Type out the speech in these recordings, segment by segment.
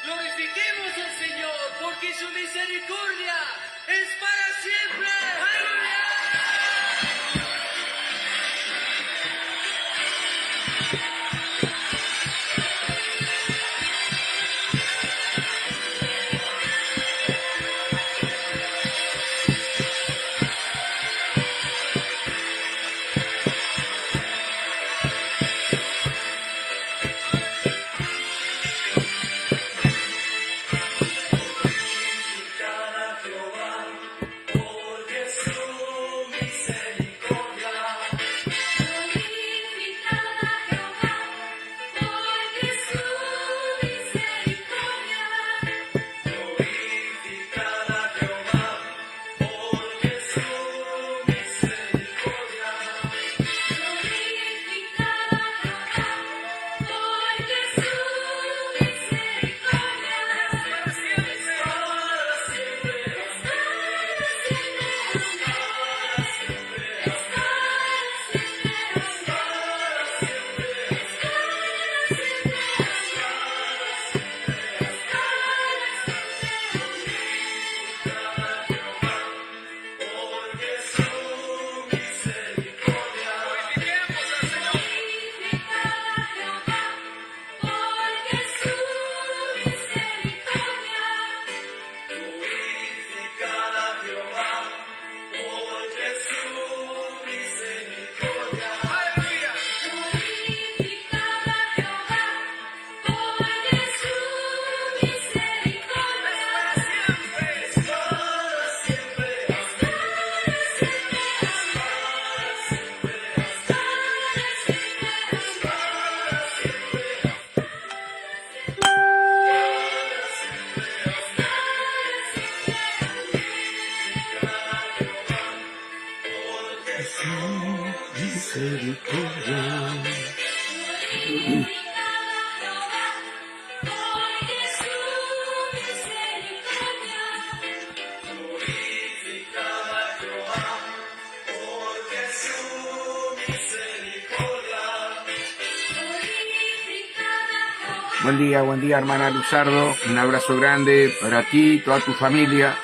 Glorifiquemos al Señor, porque su misericordia es para siempre. ¡Aleluya! Buen día, hermana Luzardo. Un abrazo grande para ti y toda tu familia.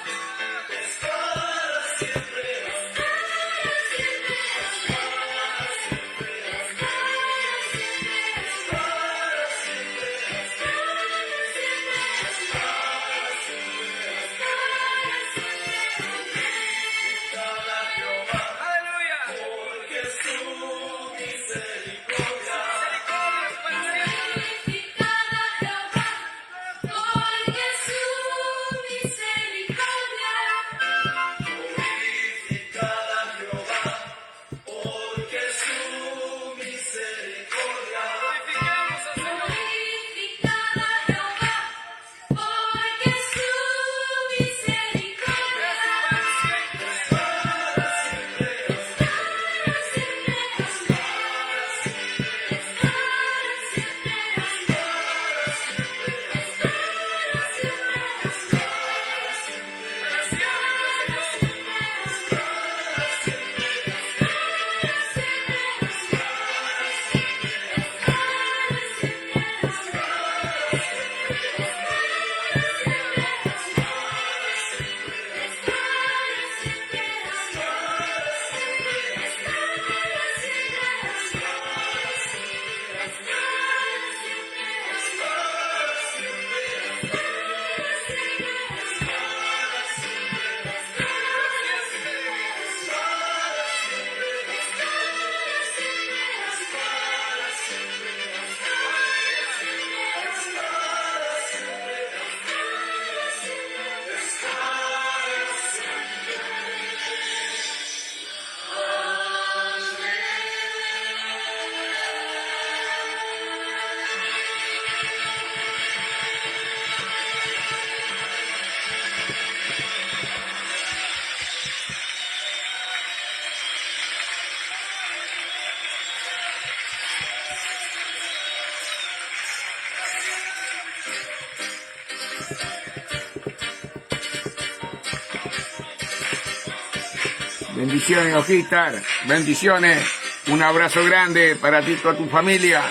Bendiciones, Ojistar. Bendiciones. Un abrazo grande para ti y toda tu familia.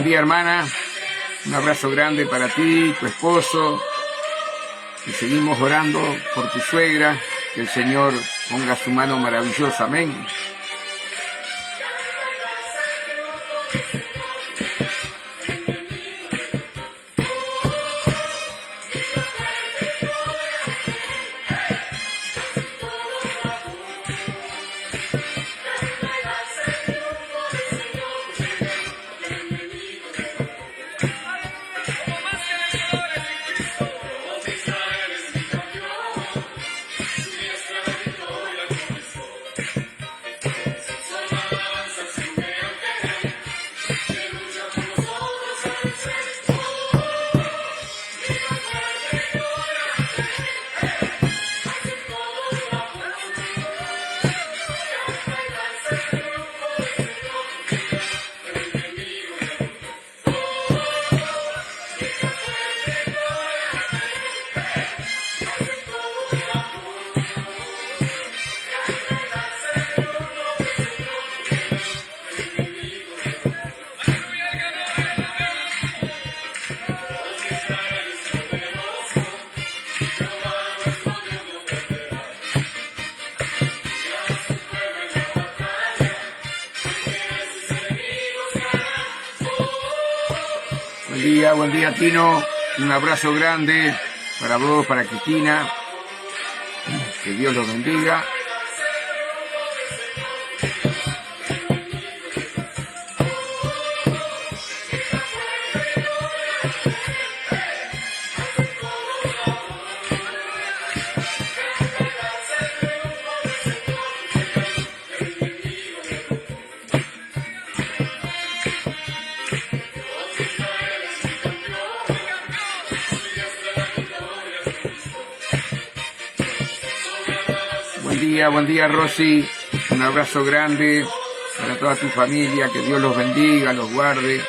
Buen día, hermana. Un abrazo grande para ti, tu esposo. Y seguimos orando por tu suegra. Que el Señor ponga su mano maravillosa. Amén. Buen día, Tino. Un abrazo grande para vos, para Cristina. Que Dios los bendiga. buen día Rosy, un abrazo grande para toda tu familia, que Dios los bendiga, los guarde.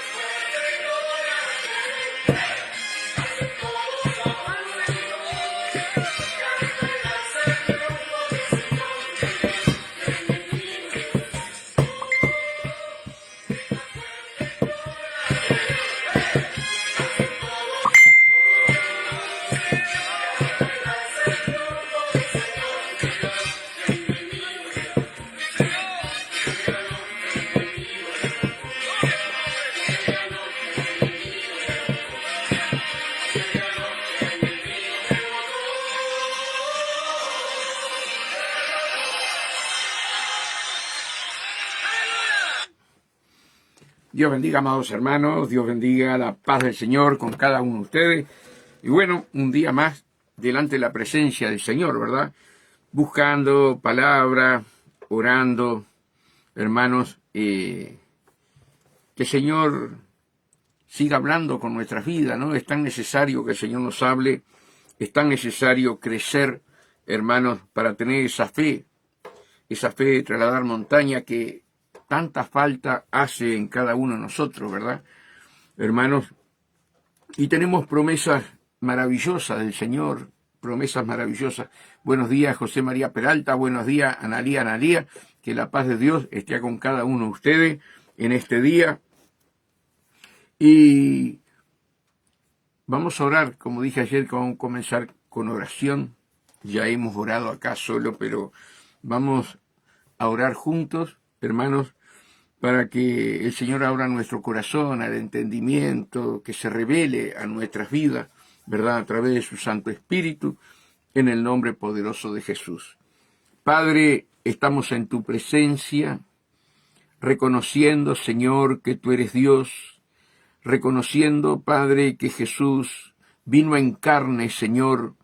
Dios bendiga, amados hermanos, Dios bendiga la paz del Señor con cada uno de ustedes. Y bueno, un día más delante de la presencia del Señor, ¿verdad? Buscando palabra, orando, hermanos, que el Señor siga hablando con nuestras vidas, ¿no? Es tan necesario que el Señor nos hable, es tan necesario crecer, hermanos, para tener esa fe de trasladar montaña que tanta falta hace en cada uno de nosotros, ¿verdad? Hermanos, y tenemos promesas maravillosas del Señor, promesas maravillosas. Buenos días, José María Peralta, buenos días, Analía, que la paz de Dios esté con cada uno de ustedes en este día. Y vamos a orar, como dije ayer, que vamos a comenzar con oración. Ya hemos orado acá solo, pero vamos a orar juntos, hermanos, para que el Señor abra nuestro corazón al entendimiento, que se revele a nuestras vidas, ¿verdad?, a través de su Santo Espíritu, en el nombre poderoso de Jesús. Padre, estamos en tu presencia, reconociendo, Señor, que tú eres Dios, reconociendo, Padre, que Jesús vino en carne, Señor,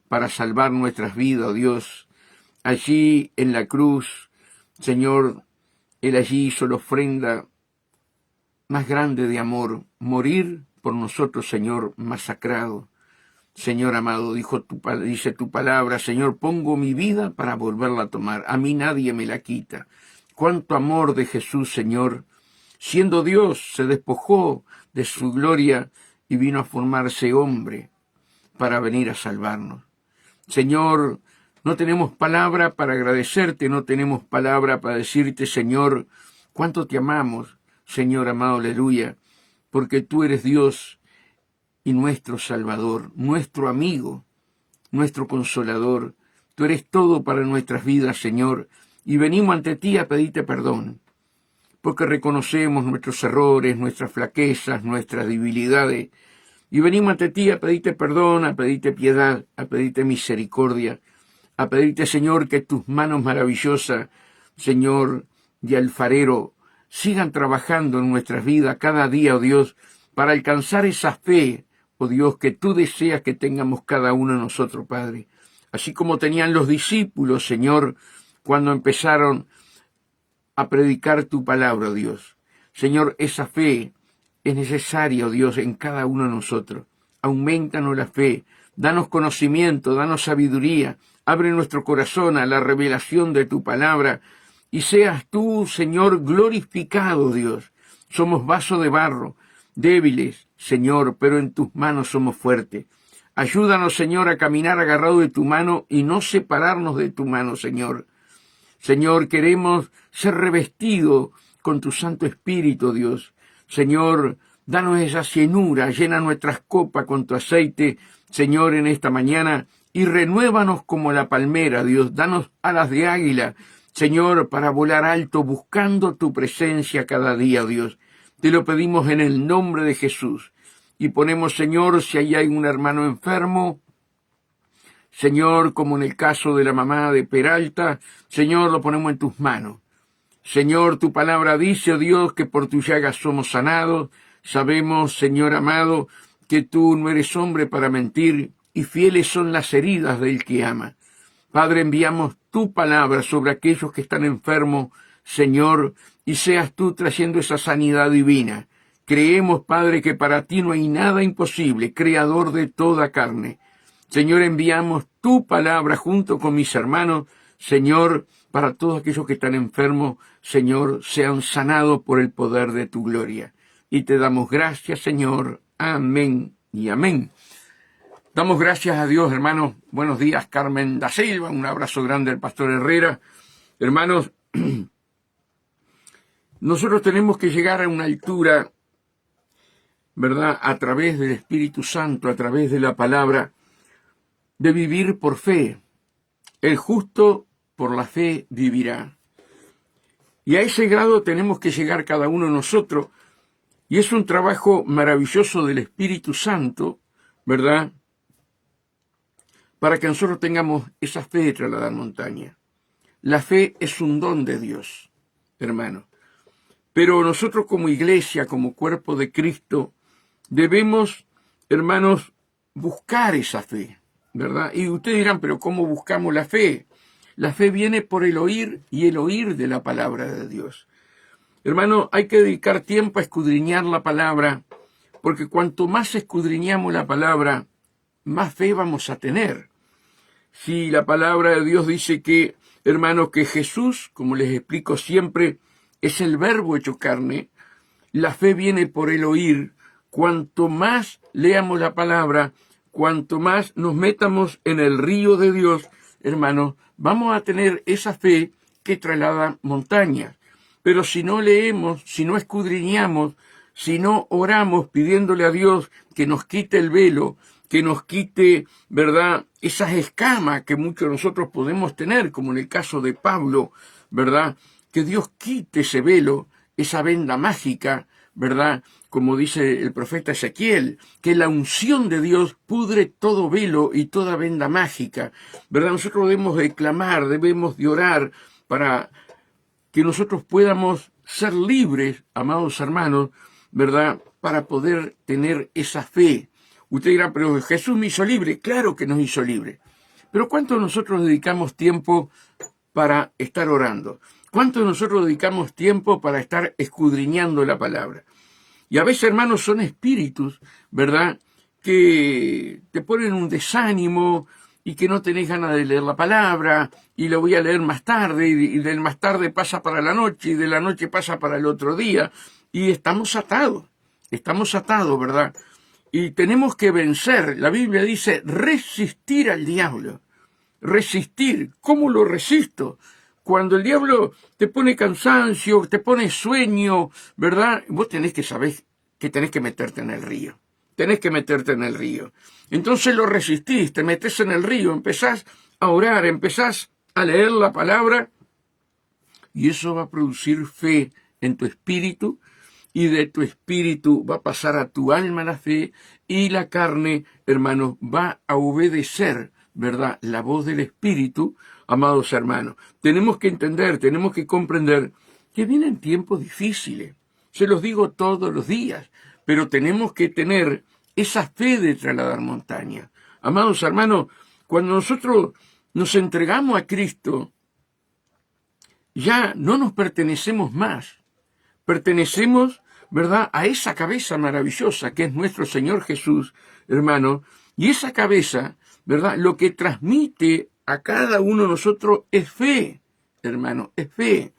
para salvar nuestras vidas, oh Dios. Allí en la cruz, Señor, Él allí hizo la ofrenda más grande de amor, morir por nosotros, Señor, masacrado. Señor amado, dice tu palabra, Señor, pongo mi vida para volverla a tomar. A mí nadie me la quita. Cuánto amor de Jesús, Señor. Siendo Dios, se despojó de su gloria y vino a formarse hombre para venir a salvarnos. Señor, no tenemos palabra para agradecerte, no tenemos palabra para decirte, Señor, cuánto te amamos, Señor amado, aleluya, porque tú eres Dios y nuestro Salvador, nuestro amigo, nuestro consolador. Tú eres todo para nuestras vidas, Señor, y venimos ante ti a pedirte perdón, porque reconocemos nuestros errores, nuestras flaquezas, nuestras debilidades, y venimos ante ti a pedirte perdón, a pedirte piedad, a pedirte misericordia, a pedirte, Señor, que tus manos maravillosas, Señor, de alfarero, sigan trabajando en nuestras vidas cada día, oh Dios, para alcanzar esa fe, oh Dios, que tú deseas que tengamos cada uno de nosotros, Padre. Así como tenían los discípulos, Señor, cuando empezaron a predicar tu palabra, oh Dios. Señor, esa fe es necesaria, oh Dios, en cada uno de nosotros. Aumentanos la fe, danos conocimiento, danos sabiduría, abre nuestro corazón a la revelación de tu palabra y seas tú, Señor, glorificado, Dios. Somos vaso de barro, débiles, Señor, pero en tus manos somos fuertes. Ayúdanos, Señor, a caminar agarrado de tu mano y no separarnos de tu mano, Señor. Señor, queremos ser revestidos con tu Santo Espíritu, Dios. Señor, danos esa llenura, llena nuestras copas con tu aceite, Señor, en esta mañana, y renuévanos como la palmera, Dios. Danos alas de águila, Señor, para volar alto, buscando tu presencia cada día, Dios. Te lo pedimos en el nombre de Jesús. Y ponemos, Señor, si ahí hay un hermano enfermo, Señor, como en el caso de la mamá de Peralta, Señor, lo ponemos en tus manos. Señor, tu palabra dice, oh Dios, que por tus llagas somos sanados. Sabemos, Señor amado, que tú no eres hombre para mentir, y fieles son las heridas del que ama. Padre, enviamos tu palabra sobre aquellos que están enfermos, Señor, y seas tú trayendo esa sanidad divina. Creemos, Padre, que para ti no hay nada imposible, creador de toda carne. Señor, enviamos tu palabra junto con mis hermanos, Señor, para todos aquellos que están enfermos, Señor, sean sanados por el poder de tu gloria. Y te damos gracias, Señor. Amén y amén. Damos gracias a Dios, hermanos. Buenos días, Carmen da Silva. Un abrazo grande al pastor Herrera. Hermanos, nosotros tenemos que llegar a una altura, ¿verdad?, a través del Espíritu Santo, a través de la palabra, de vivir por fe. El justo por la fe vivirá. Y a ese grado tenemos que llegar cada uno de nosotros. Y es un trabajo maravilloso del Espíritu Santo, ¿verdad?, para que nosotros tengamos esa fe de trasladar montaña. La fe es un don de Dios, hermano. Pero nosotros como iglesia, como cuerpo de Cristo, debemos, hermanos, buscar esa fe, ¿verdad? Y ustedes dirán, pero ¿cómo buscamos la fe? La fe viene por el oír y el oír de la palabra de Dios. Hermano, hay que dedicar tiempo a escudriñar la palabra, porque cuanto más escudriñamos la palabra, más fe vamos a tener. Si la palabra de Dios dice que, hermano, que Jesús, como les explico siempre, es el verbo hecho carne, la fe viene por el oír. Cuanto más leamos la palabra, cuanto más nos metamos en el río de Dios, hermano, vamos a tener esa fe que traslada montañas. Pero si no leemos, si no escudriñamos, si no oramos pidiéndole a Dios que nos quite el velo, que nos quite, ¿verdad?, esas escamas que muchos de nosotros podemos tener, como en el caso de Pablo, ¿verdad?, que Dios quite ese velo, esa venda mágica, ¿verdad?, como dice el profeta Ezequiel, que la unción de Dios pudre todo velo y toda venda mágica, ¿verdad? Nosotros debemos de clamar, debemos de orar para que nosotros podamos ser libres, amados hermanos, ¿verdad?, para poder tener esa fe. Usted dirá, pero Jesús me hizo libre. Claro que nos hizo libre. Pero ¿cuánto nosotros dedicamos tiempo para estar orando? ¿Cuánto nosotros dedicamos tiempo para estar escudriñando la palabra? Y a veces, hermanos, son espíritus, ¿verdad?, que te ponen un desánimo y que no tenés ganas de leer la palabra, y lo voy a leer más tarde, y del más tarde pasa para la noche, y de la noche pasa para el otro día, y estamos atados, ¿verdad? Y tenemos que vencer. La Biblia dice resistir al diablo. Resistir. ¿Cómo lo resisto? Cuando el diablo te pone cansancio, te pone sueño, ¿verdad? Vos tenés que saber que tenés que meterte en el río. Tenés que meterte en el río. Entonces lo resistís, te metés en el río, empezás a orar, empezás a leer la palabra, y eso va a producir fe en tu espíritu, y de tu espíritu va a pasar a tu alma la fe, y la carne, hermanos, va a obedecer, ¿verdad?, la voz del espíritu. Amados hermanos, tenemos que entender, tenemos que comprender que vienen tiempos difíciles. Se los digo todos los días, pero tenemos que tener esa fe de trasladar montaña. Amados hermanos, cuando nosotros nos entregamos a Cristo, ya no nos pertenecemos más. Pertenecemos, ¿verdad?, a esa cabeza maravillosa que es nuestro Señor Jesús, hermano, y esa cabeza, ¿verdad?, lo que transmite a cada uno de nosotros es fe, hermano, es fe.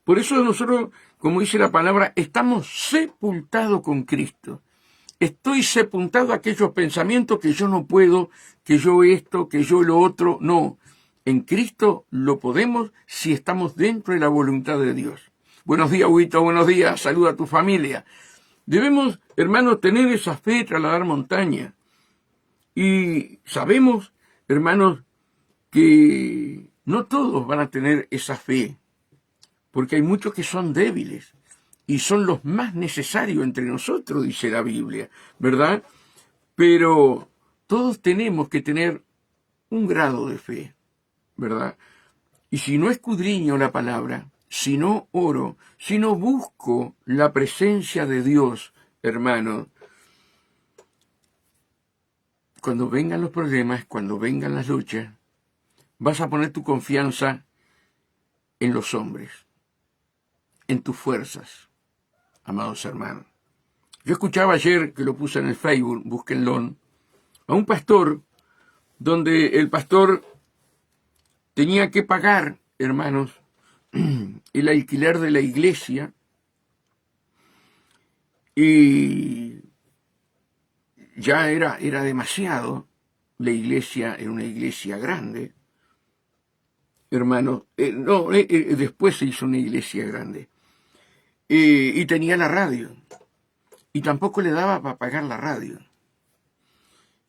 Por eso nosotros, como dice la palabra, estamos sepultados con Cristo. Estoy sepultado a aquellos pensamientos que yo no puedo, que yo esto, que yo lo otro. No, en Cristo lo podemos si estamos dentro de la voluntad de Dios. Buenos días, Huito, buenos días, saluda a tu familia. Debemos, hermanos, tener esa fe, trasladar montaña. Y sabemos, hermanos, que no todos van a tener esa fe, porque hay muchos que son débiles y son los más necesarios entre nosotros, dice la Biblia, ¿verdad? Pero todos tenemos que tener un grado de fe, ¿verdad? Y si no escudriño la palabra, si no oro, si no busco la presencia de Dios, hermano, cuando vengan los problemas, cuando vengan las luchas, vas a poner tu confianza en los hombres, en tus fuerzas, amados hermanos. Yo escuchaba ayer, que lo puse en el Facebook, búsquenlo, a un pastor, donde el pastor tenía que pagar, hermanos, el alquiler de la iglesia, y ya era demasiado. La iglesia era una iglesia grande, hermanos. Después se hizo una iglesia grande. Y tenía la radio, y tampoco le daba para pagar la radio.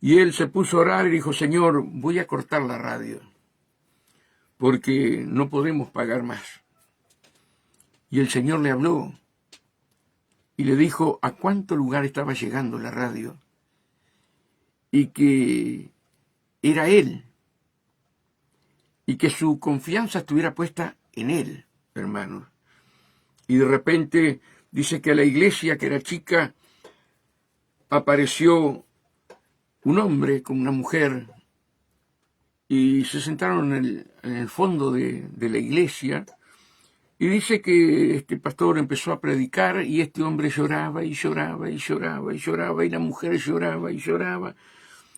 Y él se puso a orar y dijo: Señor, voy a cortar la radio, porque no podemos pagar más. Y el Señor le habló y le dijo a cuánto lugar estaba llegando la radio, y que era Él, y que su confianza estuviera puesta en Él, hermanos. Y de repente dice que a la iglesia, que era chica, apareció un hombre con una mujer, y se sentaron en el fondo de la iglesia, y dice que este pastor empezó a predicar, y este hombre lloraba y lloraba y lloraba y lloraba, y la mujer lloraba y lloraba.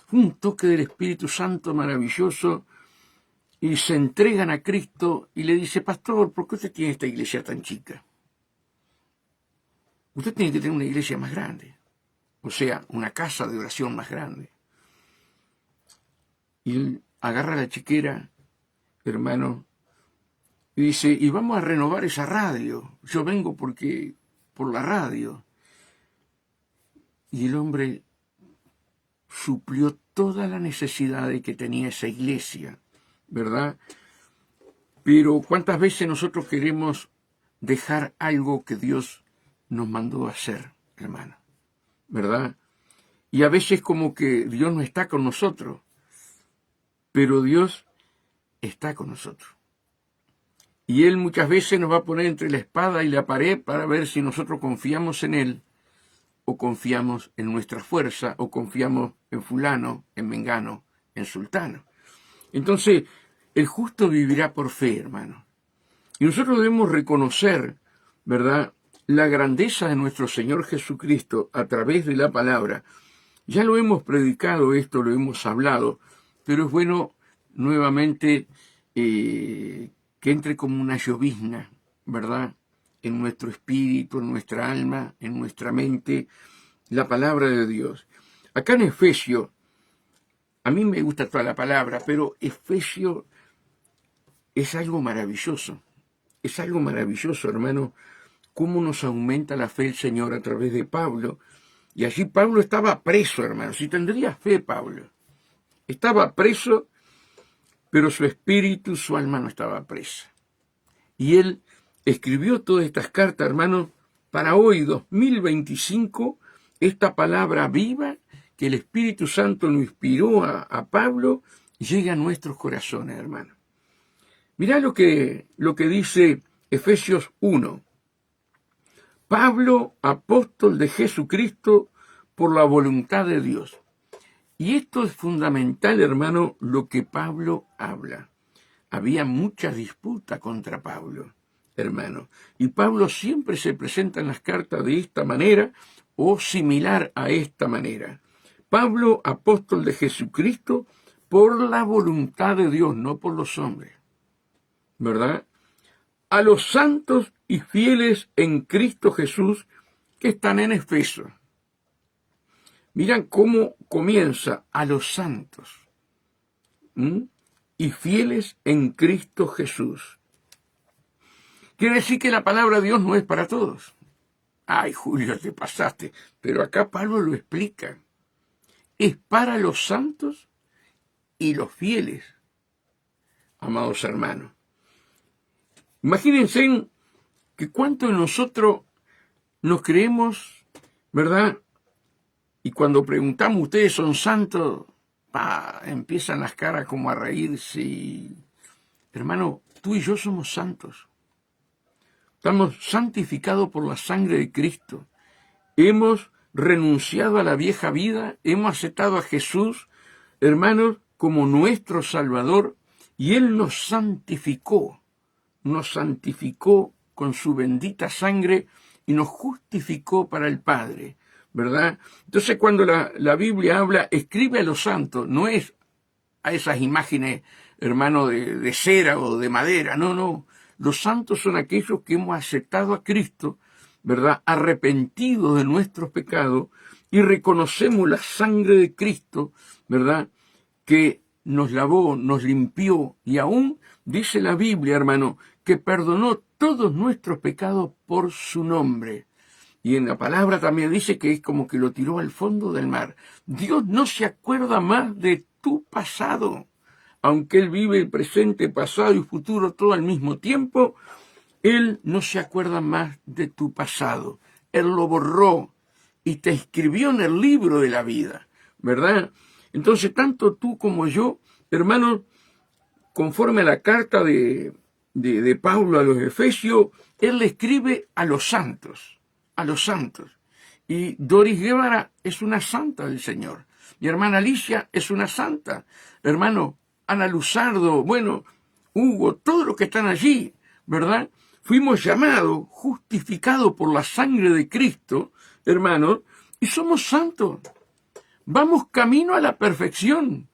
Fue un toque del Espíritu Santo maravilloso, y se entregan a Cristo, y le dice: pastor, ¿por qué usted tiene esta iglesia tan chica? Usted tiene que tener una iglesia más grande, o sea, una casa de oración más grande. Y él agarra la chiquera, hermano, y dice: y vamos a renovar esa radio. Yo vengo por la radio. Y el hombre suplió toda la necesidad que tenía esa iglesia, ¿verdad? Pero ¿cuántas veces nosotros queremos dejar algo que Dios nos mandó a hacer, hermano? ¿Verdad? Y a veces como que Dios no está con nosotros, pero Dios está con nosotros. Y Él muchas veces nos va a poner entre la espada y la pared para ver si nosotros confiamos en Él, o confiamos en nuestra fuerza, o confiamos en fulano, en mengano, en sultano. Entonces, el justo vivirá por fe, hermano. Y nosotros debemos reconocer, ¿verdad?, la grandeza de nuestro Señor Jesucristo a través de la palabra. Ya lo hemos predicado esto, lo hemos hablado, pero es bueno nuevamente que entre como una llovizna, ¿verdad?, en nuestro espíritu, en nuestra alma, en nuestra mente, la palabra de Dios. Acá en Efesios, a mí me gusta toda la palabra, pero Efesios es algo maravilloso. Es algo maravilloso, hermano, cómo nos aumenta la fe el Señor a través de Pablo. Y allí Pablo estaba preso, hermano. Si tendría fe, Pablo. Estaba preso, pero su espíritu, su alma no estaba presa. Y él escribió todas estas cartas, hermano, para hoy, 2025, esta palabra viva que el Espíritu Santo lo inspiró a Pablo, llega a nuestros corazones, hermano. Mirá lo que dice Efesios 1. Pablo, apóstol de Jesucristo, por la voluntad de Dios. Y esto es fundamental, hermano, lo que Pablo habla. Había mucha disputa contra Pablo, hermano. Y Pablo siempre se presenta en las cartas de esta manera o similar a esta manera. Pablo, apóstol de Jesucristo, por la voluntad de Dios, no por los hombres, ¿verdad? A los santos y fieles en Cristo Jesús que están en Efeso. Miran cómo comienza: a los santos y fieles en Cristo Jesús. Quiere decir que la palabra de Dios no es para todos. Ay, Julio, te pasaste. Pero acá Pablo lo explica. Es para los santos y los fieles, amados hermanos. Imagínense que cuánto de nosotros nos creemos, ¿verdad? Y cuando preguntamos: ¿ustedes son santos? Empiezan las caras como a reírse. Y, hermano, tú y yo somos santos. Estamos santificados por la sangre de Cristo. Hemos renunciado a la vieja vida, hemos aceptado a Jesús, hermanos, como nuestro Salvador, y Él nos santificó con su bendita sangre y nos justificó para el Padre, ¿verdad? Entonces, cuando la Biblia habla, escribe a los santos, no es a esas imágenes hermano, de cera o de madera. No, no. Los santos son aquellos que hemos aceptado a Cristo, ¿verdad? Arrepentidos de nuestros pecados y reconocemos la sangre de Cristo, ¿verdad? Que nos lavó, nos limpió y aún dice la Biblia, hermano, que perdonó todos nuestros pecados por su nombre. Y en la palabra también dice que es como que lo tiró al fondo del mar. Dios no se acuerda más de tu pasado. Aunque Él vive el presente, pasado y futuro todo al mismo tiempo, Él no se acuerda más de tu pasado. Él lo borró y te escribió en el libro de la vida, ¿verdad? Entonces, tanto tú como yo, hermanos, conforme a la carta de Pablo a los Efesios, él le escribe a los santos, a los santos. Y Doris Guevara es una santa del Señor. Mi hermana Alicia es una santa. Hermano, Ana Luzardo, bueno, Hugo, todos los que están allí, ¿verdad? Fuimos llamados, justificados por la sangre de Cristo, hermano, y somos santos. Vamos camino a la perfección.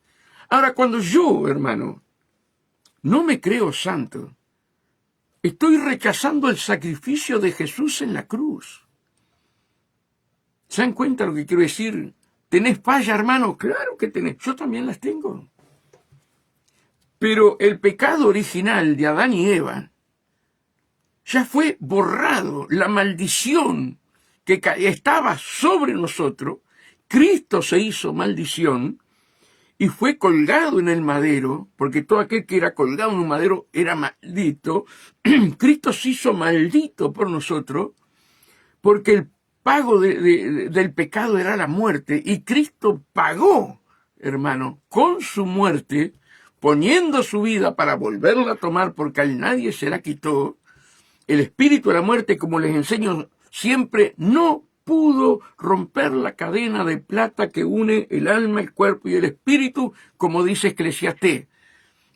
Ahora, cuando yo, hermano, no me creo santo, estoy rechazando el sacrificio de Jesús en la cruz. ¿Se dan cuenta lo que quiero decir? ¿Tenés falla, hermano? Claro que tenés. Yo también las tengo. Pero el pecado original de Adán y Eva ya fue borrado. La maldición que estaba sobre nosotros, Cristo se hizo maldición y fue colgado en el madero, porque todo aquel que era colgado en un madero era maldito. Cristo se hizo maldito por nosotros, porque el pago del pecado era la muerte, y Cristo pagó, hermano, con su muerte, poniendo su vida para volverla a tomar, porque a nadie se la quitó. El espíritu de la muerte, como les enseño siempre, no pudo romper la cadena de plata que une el alma, el cuerpo y el espíritu, como dice Eclesiastés,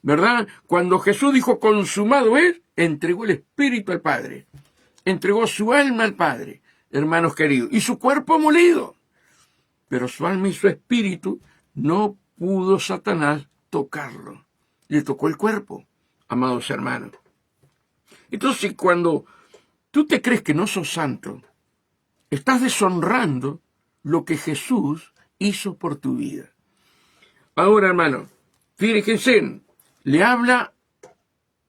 ¿verdad? Cuando Jesús dijo consumado es, entregó el espíritu al Padre, entregó su alma al Padre, hermanos queridos, y su cuerpo molido. Pero su alma y su espíritu no pudo Satanás tocarlo. Le tocó el cuerpo, amados hermanos. Entonces, cuando tú te crees que no sos santo, estás deshonrando lo que Jesús hizo por tu vida. Ahora, hermano, fíjense, le habla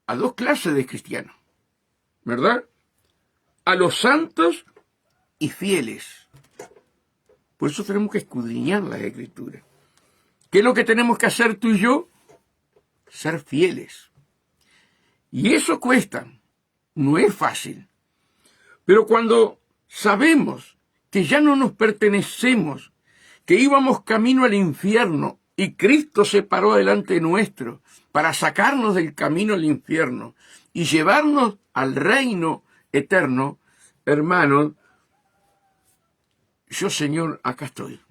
a dos clases de cristianos, ¿verdad? A los santos y fieles. Por eso tenemos que escudriñar las Escrituras. ¿Qué es lo que tenemos que hacer tú y yo? Ser fieles. Y eso cuesta. No es fácil. Pero cuando sabemos que ya no nos pertenecemos, que íbamos camino al infierno y Cristo se paró delante nuestro para sacarnos del camino al infierno y llevarnos al reino eterno, hermanos, yo, Señor, acá estoy.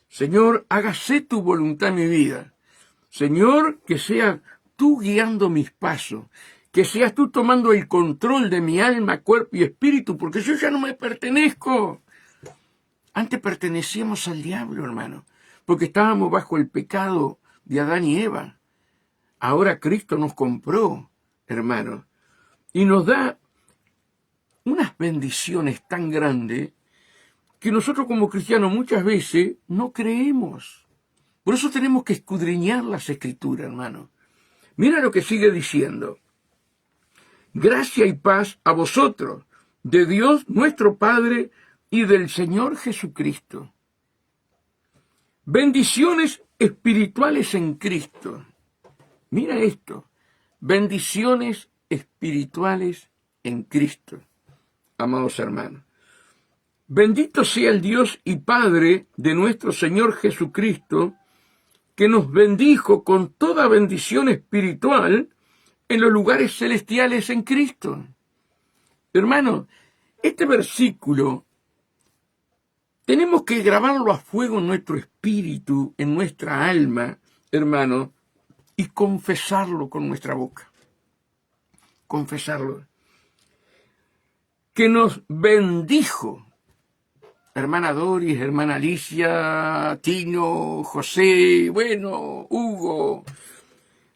Señor, hágase tu voluntad en mi vida. Señor, que seas tú guiando mis pasos, que seas tú tomando el control de mi alma, cuerpo y espíritu, porque yo ya no me pertenezco. Antes pertenecíamos al diablo, hermano, porque estábamos bajo el pecado de Adán y Eva. Ahora Cristo nos compró, hermano, y nos da unas bendiciones tan grandes que nosotros como cristianos muchas veces no creemos. Por eso tenemos que escudriñar las Escrituras, hermano. Mira lo que sigue diciendo. Gracia y paz a vosotros, de Dios nuestro Padre y del Señor Jesucristo. Bendiciones espirituales en Cristo. Mira esto. Bendiciones espirituales en Cristo. Amados hermanos. Bendito sea el Dios y Padre de nuestro Señor Jesucristo, que nos bendijo con toda bendición espiritual en los lugares celestiales en Cristo. Hermano, este versículo tenemos que grabarlo a fuego en nuestro espíritu, en nuestra alma, hermano, y confesarlo con nuestra boca. Confesarlo. Que nos bendijo. Hermana Doris, hermana Alicia, Tino, José, bueno, Hugo,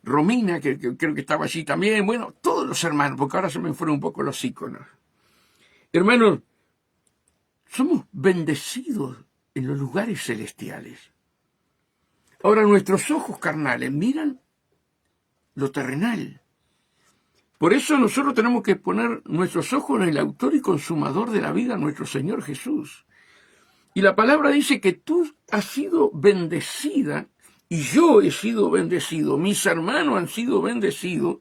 Romina, que creo que estaba allí también, bueno, todos los hermanos, porque ahora se me fueron un poco los íconos. Hermanos, somos bendecidos en los lugares celestiales. Ahora nuestros ojos carnales miran lo terrenal. Por eso nosotros tenemos que poner nuestros ojos en el autor y consumador de la vida, nuestro Señor Jesús. Y la palabra dice que tú has sido bendecida y yo he sido bendecido, mis hermanos han sido bendecidos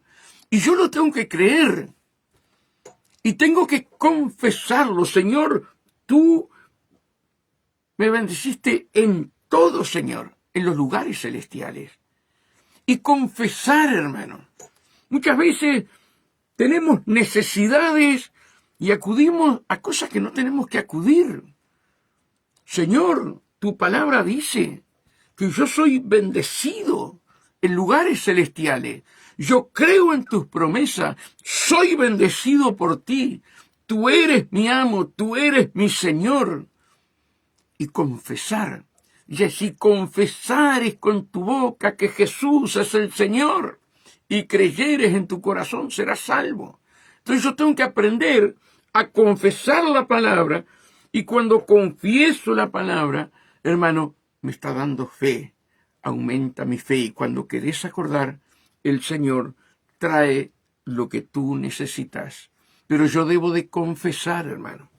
y yo lo tengo que creer. Y tengo que confesarlo. Señor, tú me bendeciste en todo, Señor, en los lugares celestiales. Y confesar, hermano. Muchas veces tenemos necesidades y acudimos a cosas que no tenemos que acudir. Señor, tu palabra dice que yo soy bendecido en lugares celestiales. Yo creo en tus promesas, soy bendecido por ti. Tú eres mi amo, tú eres mi Señor. Y confesar, y si confesares con tu boca que Jesús es el Señor y creyeres en tu corazón, serás salvo. Entonces yo tengo que aprender a confesar la palabra, y cuando confieso la palabra, hermano, me está dando fe, aumenta mi fe, y cuando querés acordar, el Señor trae lo que tú necesitas. Pero yo debo de confesar, hermano.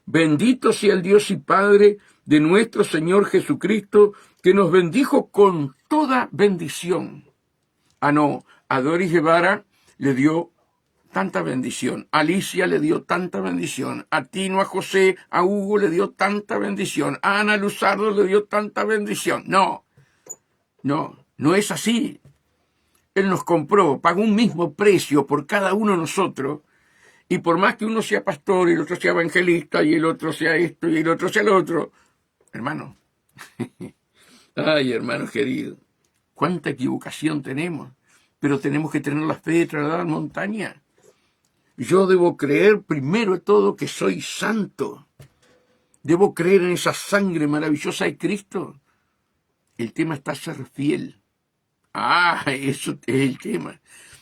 Bendito sea el Dios y Padre de nuestro Señor Jesucristo, que nos bendijo con toda bendición. A Doris Guevara le dio tanta bendición, a Alicia le dio tanta bendición, a Tino, a José, a Hugo le dio tanta bendición, a Ana Luzardo le dio tanta bendición. No es así. Él nos compró, pagó un mismo precio por cada uno de nosotros, y por más que uno sea pastor y el otro sea evangelista y el otro sea esto y el otro sea lo otro, hermano, ay, hermanos queridos, cuánta equivocación tenemos, pero tenemos que tener la fe de trasladar montaña. Yo debo creer primero de todo que soy santo. Debo creer en esa sangre maravillosa de Cristo. El tema está ser fiel. Eso es el tema.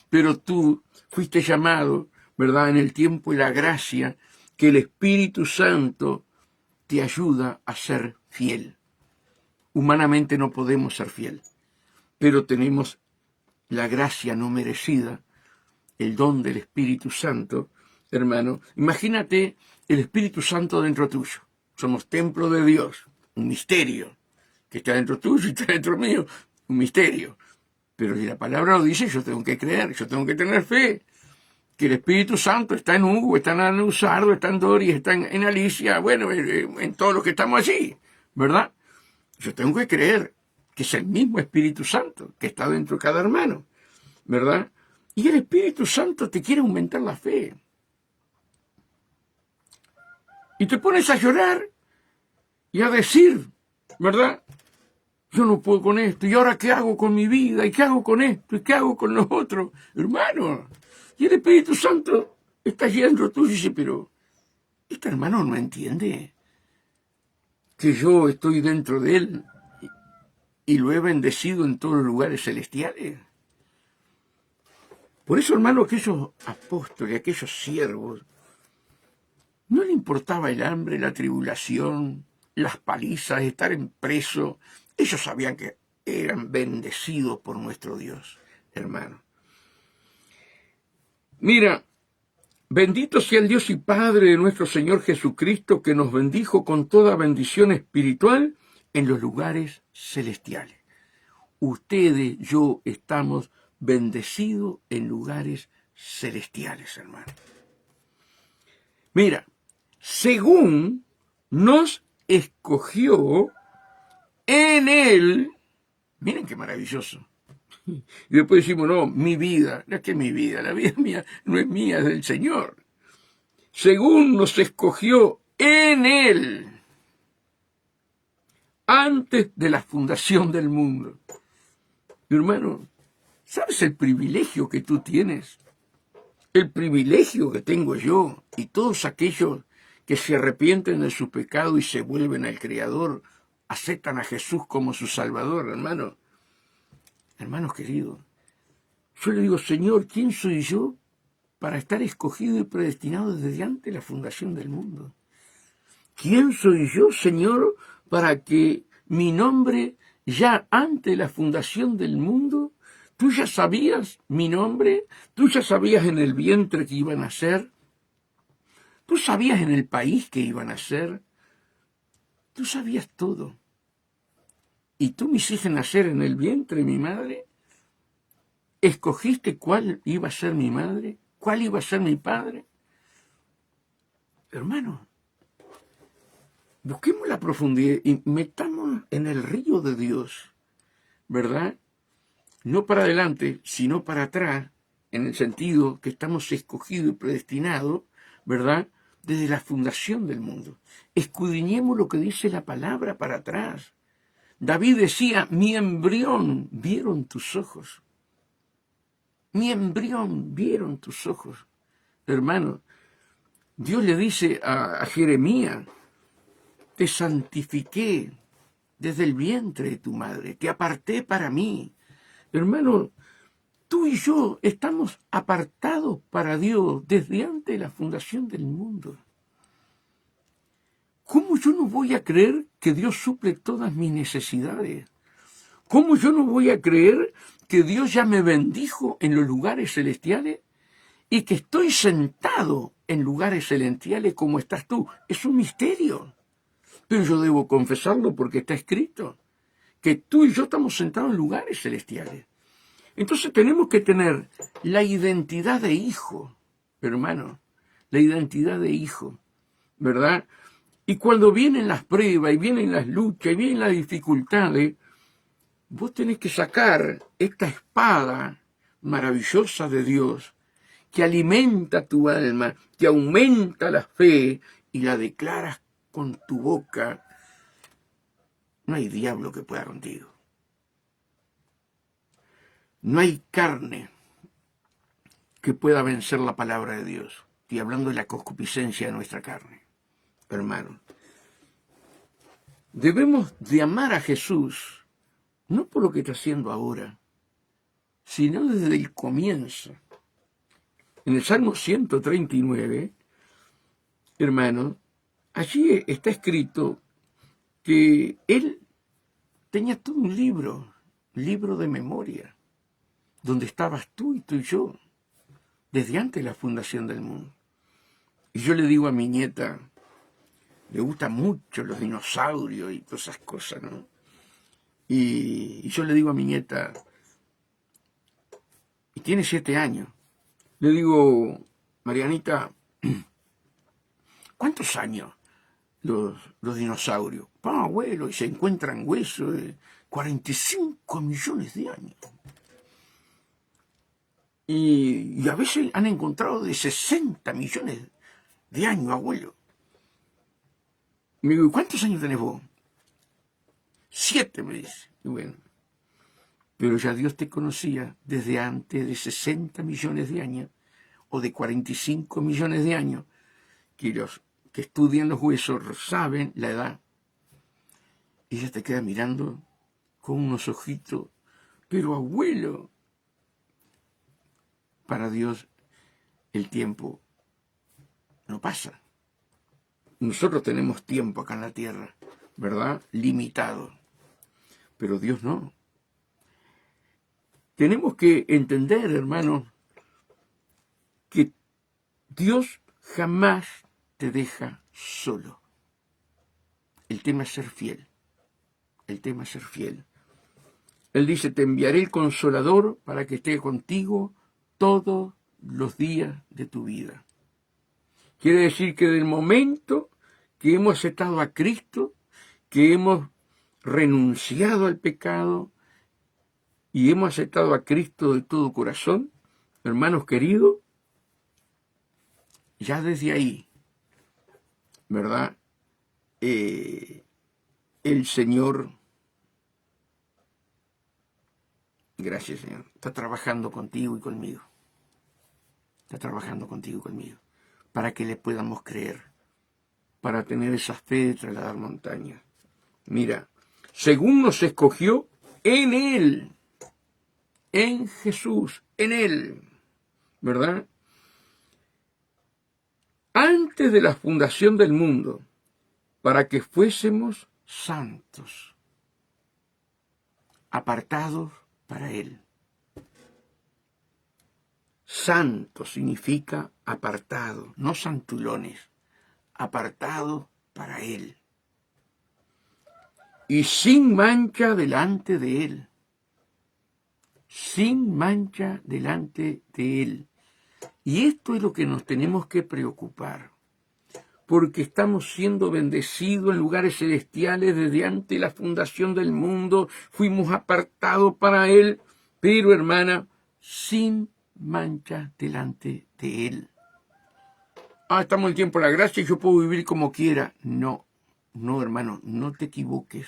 Pero tú fuiste llamado, ¿verdad?, en el tiempo y la gracia, que el Espíritu Santo te ayuda a ser fiel. Humanamente no podemos ser fiel, pero tenemos la gracia no merecida, el don del Espíritu Santo, hermano. Imagínate el Espíritu Santo dentro tuyo. Somos templo de Dios, un misterio, que está dentro tuyo y está dentro mío, un misterio. Pero si la palabra lo dice, yo tengo que creer, yo tengo que tener fe, que el Espíritu Santo está en Hugo, está en Ana Luzardo, está en Doris, está en Alicia, bueno, en todos los que estamos allí, ¿verdad? Yo tengo que creer que es el mismo Espíritu Santo que está dentro de cada hermano, ¿verdad? Y el Espíritu Santo te quiere aumentar la fe. Y te pones a llorar y a decir, ¿verdad? Yo no puedo con esto, ¿y ahora qué hago con mi vida? ¿Y qué hago con esto? ¿Y qué hago con los otros? Hermano, y el Espíritu Santo está allí dentro tuyo y dice, pero este hermano no entiende que yo estoy dentro de él y lo he bendecido en todos los lugares celestiales. Por eso, hermano, aquellos apóstoles, aquellos siervos, no le importaba el hambre, la tribulación, las palizas, estar en preso. Ellos sabían que eran bendecidos por nuestro Dios, hermano. Mira, bendito sea el Dios y Padre de nuestro Señor Jesucristo, que nos bendijo con toda bendición espiritual en los lugares celestiales. Ustedes, yo, estamos bendecidos en lugares celestiales, hermano. Mira, según nos escogió en Él, miren qué maravilloso. Y después decimos, no, mi vida, no es que mi vida, la vida mía no es mía, es del Señor. Según nos escogió en Él, antes de la fundación del mundo. Hermano, ¿sabes el privilegio que tú tienes? El privilegio que tengo yo y todos aquellos que se arrepienten de su pecado y se vuelven al Creador, aceptan a Jesús como su Salvador, hermano. Hermanos queridos, yo le digo, Señor, ¿quién soy yo para estar escogido y predestinado desde antes de la fundación del mundo? ¿Quién soy yo, Señor, para que mi nombre ya antes de la fundación del mundo, tú ya sabías mi nombre, tú ya sabías en el vientre que iban a nacer, tú sabías en el país que iban a nacer, tú sabías todo. Y tú me hiciste nacer en el vientre de mi madre, escogiste cuál iba a ser mi madre, cuál iba a ser mi padre. Hermano, busquemos la profundidad y metamos en el río de Dios, ¿verdad? No para adelante, sino para atrás, en el sentido que estamos escogidos y predestinados, ¿verdad? Desde la fundación del mundo. Escudriñemos lo que dice la palabra para atrás. David decía, mi embrión vieron tus ojos. Mi embrión vieron tus ojos. Hermano, Dios le dice a Jeremías, te santifiqué desde el vientre de tu madre, te aparté para mí. Hermano, tú y yo estamos apartados para Dios desde antes de la fundación del mundo. ¿Cómo yo no voy a creer que Dios suple todas mis necesidades? ¿Cómo yo no voy a creer que Dios ya me bendijo en los lugares celestiales y que estoy sentado en lugares celestiales como estás tú? Es un misterio. Pero yo debo confesarlo porque está escrito, que tú y yo estamos sentados en lugares celestiales. Entonces tenemos que tener la identidad de hijo, hermano, la identidad de hijo, ¿verdad? Y cuando vienen las pruebas, y vienen las luchas, y vienen las dificultades, vos tenés que sacar esta espada maravillosa de Dios, que alimenta tu alma, que aumenta la fe, y la declaras con tu boca. No hay diablo que pueda contigo. No hay carne que pueda vencer la palabra de Dios. Estoy hablando de la concupiscencia de nuestra carne, hermano. Debemos de amar a Jesús, no por lo que está haciendo ahora, sino desde el comienzo. En el Salmo 139, hermano, allí está escrito que él tenía todo un libro de memoria, donde estabas tú y yo, desde antes de la fundación del mundo. Y yo le digo a mi nieta, le gustan mucho los dinosaurios y todas esas cosas, ¿no? Y yo le digo a mi nieta, y tiene 7 años, le digo, Marianita, ¿cuántos años los dinosaurios? Abuelo, y se encuentran huesos de 45 millones de años. Y a veces han encontrado de 60 millones de años, abuelo. Me digo, ¿cuántos años tenés vos? 7, me dice. Y bueno, pero ya Dios te conocía desde antes de 60 millones de años o de 45 millones de años, que los que estudian los huesos saben la edad. Y ella te queda mirando con unos ojitos, pero abuelo, para Dios el tiempo no pasa. Nosotros tenemos tiempo acá en la tierra, ¿verdad? Limitado. Pero Dios no. Tenemos que entender, hermano, que Dios jamás te deja solo. El tema es ser fiel. El tema es ser fiel. Él dice, te enviaré el Consolador para que esté contigo todos los días de tu vida. Quiere decir que del momento que hemos aceptado a Cristo, que hemos renunciado al pecado y hemos aceptado a Cristo de todo corazón, hermanos queridos, ya desde ahí, ¿verdad? El Señor, gracias Señor, está trabajando contigo y conmigo. Está trabajando contigo y conmigo, para que le podamos creer, para tener esa fe de trasladar montañas. Mira, según nos escogió en Él en Jesús, en Él, ¿verdad? Antes de la fundación del mundo, para que fuésemos santos, apartados para Él. Santo significa apartado, no santulones, apartado para Él. Y sin mancha delante de Él. Sin mancha delante de Él. Y esto es lo que nos tenemos que preocupar, porque estamos siendo bendecidos en lugares celestiales desde antes de la fundación del mundo, fuimos apartados para Él, pero hermana, sin mancha delante de Él. Estamos en el tiempo de la gracia y yo puedo vivir como quiera. No, hermano, no te equivoques.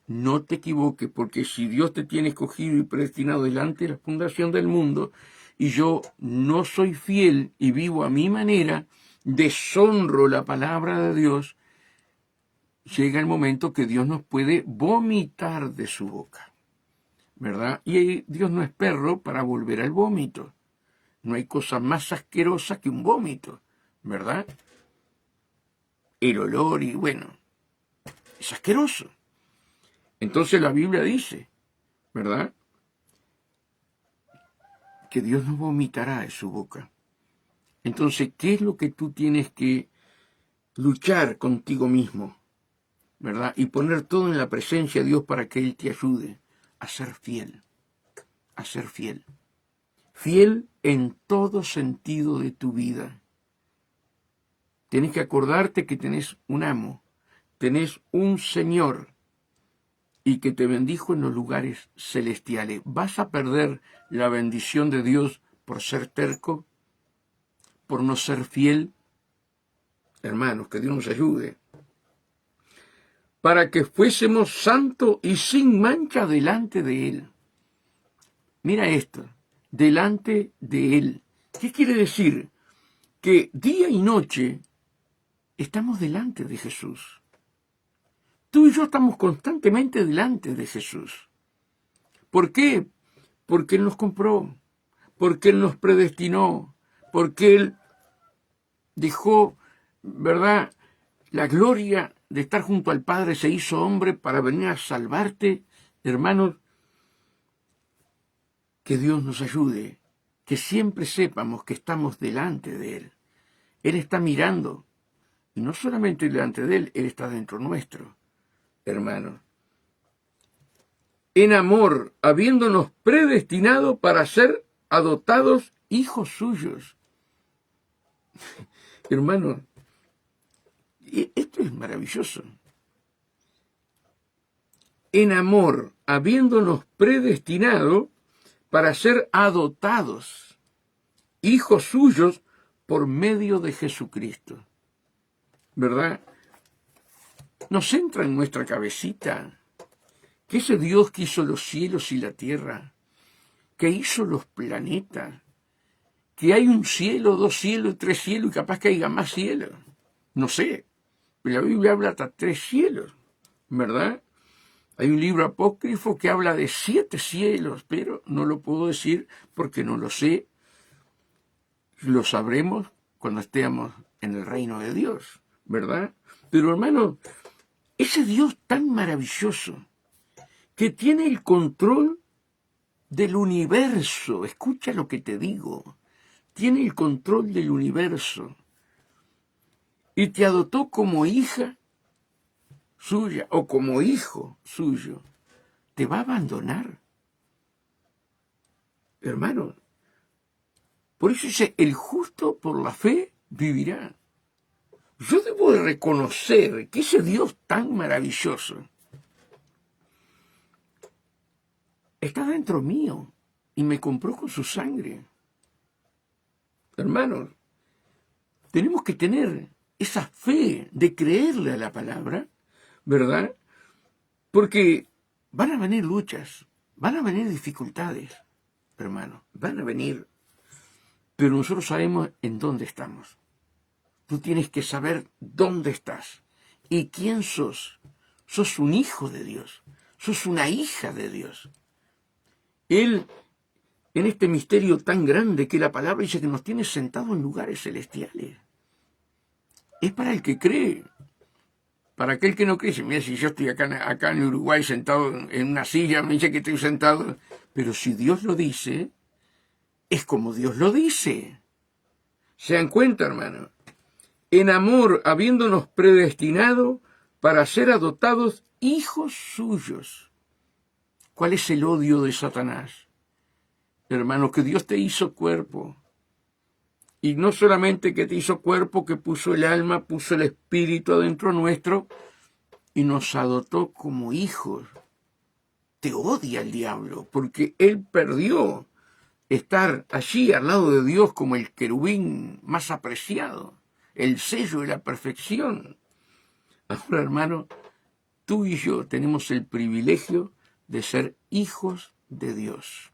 No te equivoques, porque si Dios te tiene escogido y predestinado delante de la fundación del mundo, y yo no soy fiel y vivo a mi manera, deshonro la palabra de Dios, llega el momento que Dios nos puede vomitar de su boca, ¿verdad? Y Dios no es perro para volver al vómito. No hay cosa más asquerosa que un vómito, ¿verdad? El olor y bueno, es asqueroso. Entonces la Biblia dice, ¿verdad?, que Dios nos vomitará de su boca. Entonces, ¿qué es lo que tú tienes que luchar contigo mismo, ¿verdad? Y poner todo en la presencia de Dios para que Él te ayude a ser fiel, a ser fiel. Fiel en todo sentido de tu vida. Tienes que acordarte que tenés un amo, tenés un Señor, y que te bendijo en los lugares celestiales. ¿Vas a perder la bendición de Dios por ser terco? ¿Por no ser fiel? Hermanos, que Dios nos ayude. Para que fuésemos santos y sin mancha delante de Él. Mira esto, delante de Él. ¿Qué quiere decir? Que día y noche estamos delante de Jesús. Tú y yo estamos constantemente delante de Jesús. ¿Por qué? Porque Él nos compró, porque Él nos predestinó, porque Él dejó, ¿verdad?, la gloria de estar junto al Padre, se hizo hombre para venir a salvarte. Hermanos, que Dios nos ayude, que siempre sepamos que estamos delante de Él. Él está mirando, y no solamente delante de Él, Él está dentro nuestro. Hermanos, en amor, habiéndonos predestinado para ser adoptados hijos suyos. Hermanos, esto es maravilloso. En amor, habiéndonos predestinado para ser adoptados hijos suyos por medio de Jesucristo. ¿Verdad? Nos entra en nuestra cabecita que ese Dios que hizo los cielos y la tierra, que hizo los planetas, que hay un cielo, 2 cielos, 3 cielos y capaz que haya más cielos. No sé, pero la Biblia habla hasta 3 cielos, ¿verdad? Hay un libro apócrifo que habla de 7 cielos, pero no lo puedo decir porque no lo sé. Lo sabremos cuando estemos en el reino de Dios, ¿verdad? Pero hermano, ese Dios tan maravilloso que tiene el control del universo, escucha lo que te digo, tiene el control del universo y te adoptó como hija suya o como hijo suyo, ¿te va a abandonar? Hermano, por eso dice, el justo por la fe vivirá. Yo debo de reconocer que ese Dios tan maravilloso está dentro mío y me compró con su sangre. Hermanos, tenemos que tener esa fe de creerle a la palabra, ¿verdad? Porque van a venir luchas, van a venir dificultades, hermanos, van a venir. Pero nosotros sabemos en dónde estamos. Tú tienes que saber dónde estás y quién sos. Sos un hijo de Dios, sos una hija de Dios. Él, en este misterio tan grande que la palabra dice que nos tiene sentados en lugares celestiales, es para el que cree. Para aquel que no cree, mira, si yo estoy acá en Uruguay sentado en una silla, me dice que estoy sentado, pero si Dios lo dice, es como Dios lo dice. ¿Se dan cuenta, hermano? En amor, habiéndonos predestinado para ser adoptados hijos suyos. ¿Cuál es el odio de Satanás? Hermano, que Dios te hizo cuerpo. Y no solamente que te hizo cuerpo, que puso el alma, puso el espíritu adentro nuestro y nos adoptó como hijos. Te odia el diablo porque él perdió estar allí al lado de Dios como el querubín más apreciado, el sello de la perfección. Ahora, hermano, tú y yo tenemos el privilegio de ser hijos de Dios.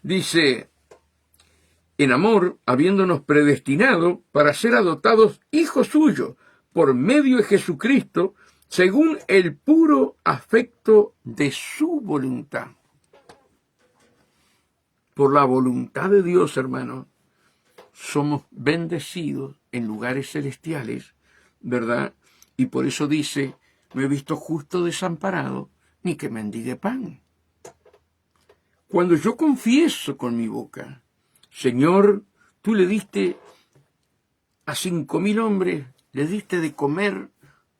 Dice, en amor, habiéndonos predestinado para ser adoptados hijos suyos por medio de Jesucristo, según el puro afecto de su voluntad. Por la voluntad de Dios, hermano, somos bendecidos en lugares celestiales, ¿verdad? Y por eso dice, no he visto justo desamparado, ni que mendigue pan. Cuando yo confieso con mi boca, Señor, tú le diste a 5.000 hombres, les diste de comer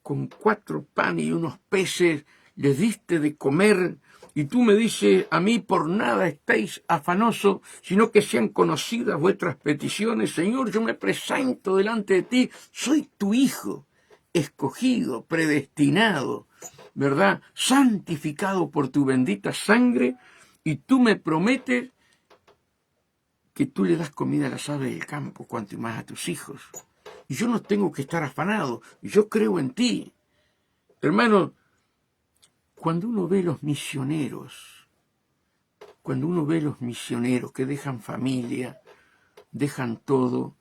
con 4 panes y unos peces, les diste de comer, y tú me dices, a mí por nada estáis afanosos, sino que sean conocidas vuestras peticiones. Señor, yo me presento delante de ti, soy tu hijo, escogido, predestinado, ¿verdad? Santificado por tu bendita sangre, y tú me prometes que tú le das comida a las aves del campo, cuanto más a tus hijos. Y yo no tengo que estar afanado, yo creo en ti. Hermano, cuando uno ve los misioneros que dejan familia, dejan todo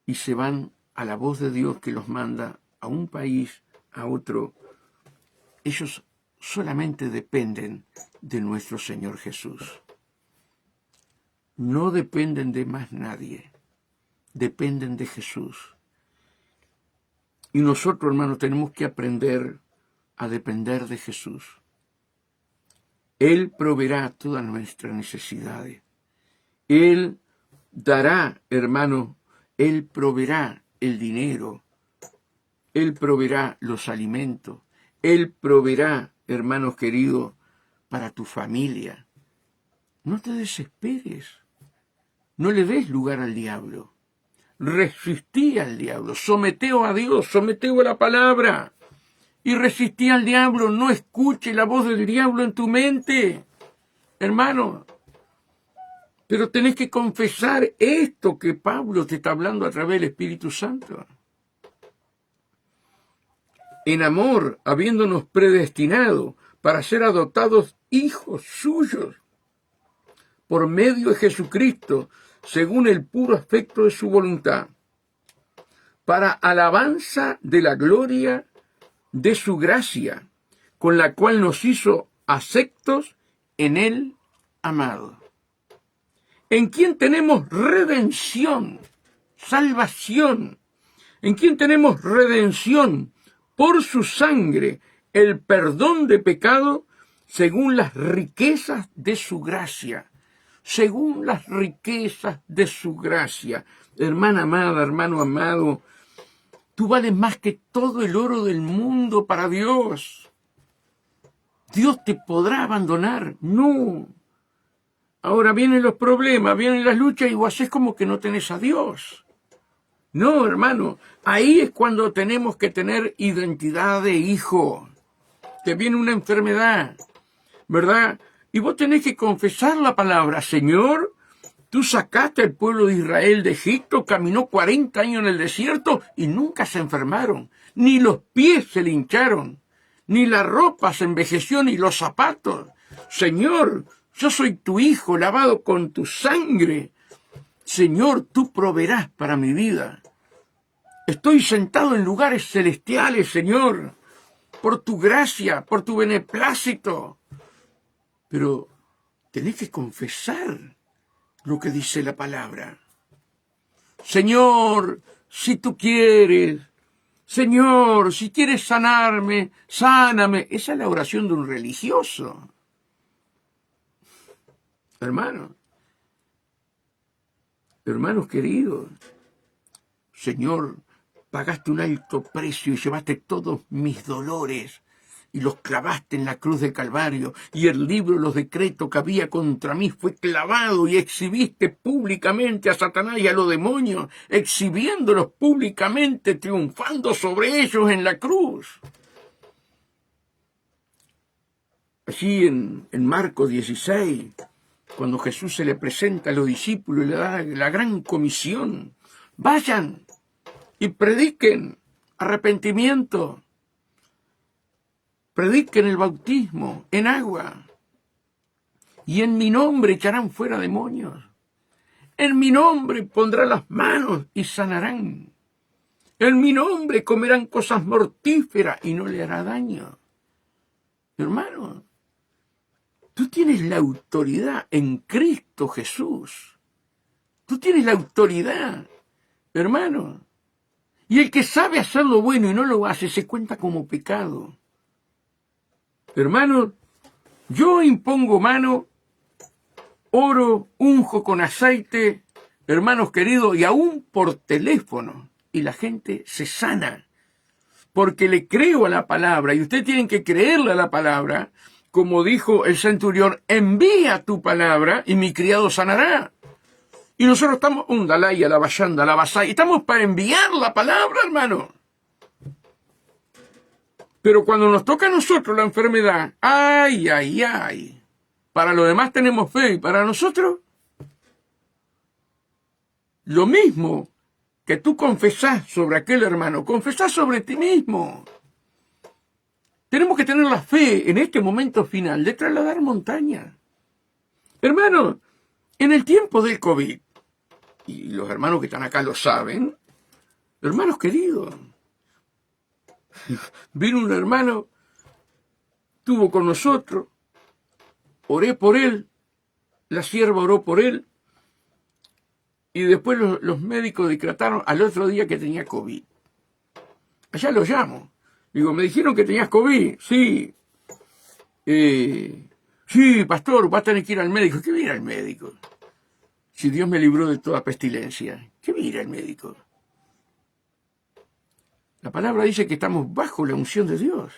y se van a la voz de Dios que los manda a un país, a otro, ellos solamente dependen de nuestro Señor Jesús. No dependen de más nadie, dependen de Jesús. Y nosotros, hermanos, tenemos que aprender a depender de Jesús. Él proveerá todas nuestras necesidades. Él dará, hermano, Él proveerá el dinero. Él proveerá los alimentos. Él proveerá, hermanos queridos, para tu familia. No te desesperes. No le des lugar al diablo. Resistí al diablo. Someteo a Dios, someteo a la palabra. Y resistí al diablo. No escuche la voz del diablo en tu mente, hermano. Pero tenés que confesar esto que Pablo te está hablando a través del Espíritu Santo. En amor, habiéndonos predestinado para ser adoptados hijos suyos por medio de Jesucristo, según el puro afecto de su voluntad, para alabanza de la gloria de su gracia, con la cual nos hizo aceptos en él amado, en quien tenemos redención, salvación, en quien tenemos redención por su sangre, el perdón de pecado, según las riquezas de su gracia. Según las riquezas de su gracia. Hermana amada, hermano amado, tú vales más que todo el oro del mundo para Dios. ¿Dios te podrá abandonar? No. Ahora vienen los problemas, vienen las luchas y vos haces como que no tenés a Dios. No, hermano, ahí es cuando tenemos que tener identidad de hijo. Te viene una enfermedad, ¿verdad? Y vos tenés que confesar la palabra. Señor, tú sacaste al pueblo de Israel de Egipto, caminó 40 años en el desierto y nunca se enfermaron. Ni los pies se le hincharon, ni la ropa se envejeció, ni los zapatos. Señor, yo soy tu hijo, lavado con tu sangre. Señor, tú proveerás para mi vida. Estoy sentado en lugares celestiales, Señor, por tu gracia, por tu beneplácito. Pero tenés que confesar lo que dice la palabra. Señor, si tú quieres. Señor, si quieres sanarme, sáname. Esa es la oración de un religioso. Hermanos queridos, Señor, pagaste un alto precio y llevaste todos mis dolores y los clavaste en la cruz del Calvario, y el libro de los decretos que había contra mí fue clavado, y exhibiste públicamente a Satanás y a los demonios, exhibiéndolos públicamente, triunfando sobre ellos en la cruz. Allí en Marcos 16, cuando Jesús se le presenta a los discípulos y le da la gran comisión: vayan y prediquen arrepentimiento, prediquen el bautismo en agua, y en mi nombre echarán fuera demonios, en mi nombre pondrán las manos y sanarán, en mi nombre comerán cosas mortíferas y no le hará daño. Hermano, tú tienes la autoridad en Cristo Jesús. Tú tienes la autoridad, hermano. Y el que sabe hacer lo bueno y no lo hace, se cuenta como pecado. Hermano, yo impongo mano, oro, unjo con aceite, hermanos queridos, y aún por teléfono, y la gente se sana, porque le creo a la palabra, y ustedes tienen que creerle a la palabra, como dijo el centurión: envía tu palabra y mi criado sanará. Y nosotros estamos, undalaya, la bayanda, la basay, estamos para enviar la palabra, hermano. Pero cuando nos toca a nosotros la enfermedad, ay, ay, ay, para los demás tenemos fe, y para nosotros, lo mismo que tú confesás sobre aquel hermano, confesás sobre ti mismo. Tenemos que tener la fe en este momento final de trasladar montaña. Hermano, en el tiempo del COVID, y los hermanos que están acá lo saben, hermanos queridos, vino un hermano, estuvo con nosotros, oré por él, la sierva oró por él, y después los médicos decretaron al otro día que tenía COVID. Allá lo llamo. Digo, me dijeron que tenías COVID. Sí. Sí, pastor, vas a tener que ir al médico. ¿Qué voy a ir al médico? Si Dios me libró de toda pestilencia, ¿qué voy a ir al médico? La palabra dice que estamos bajo la unción de Dios.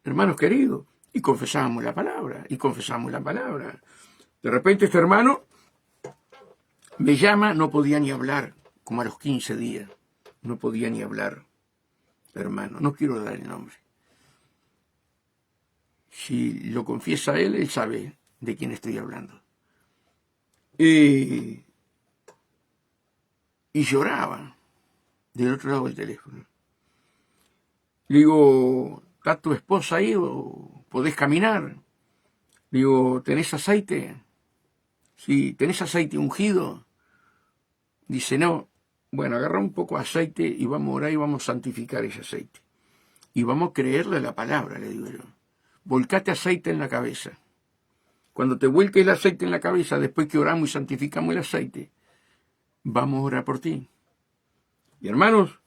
Hermanos queridos, y confesamos la palabra, y confesamos la palabra. De repente este hermano me llama, no podía ni hablar, como a los 15 días. No podía ni hablar. Hermano, no quiero dar el nombre. Si lo confiesa él sabe de quién estoy hablando. Y lloraba del otro lado del teléfono. Le digo, ¿está tu esposa ahí o podés caminar? Le digo, ¿tenés aceite? Sí, ¿tenés aceite ungido? Dice, no. Bueno, agarra un poco de aceite y vamos a orar y vamos a santificar ese aceite. Y vamos a creerle la palabra, le digo yo. Volcate aceite en la cabeza. Cuando te vuelques el aceite en la cabeza, después que oramos y santificamos el aceite, vamos a orar por ti. Y hermanos,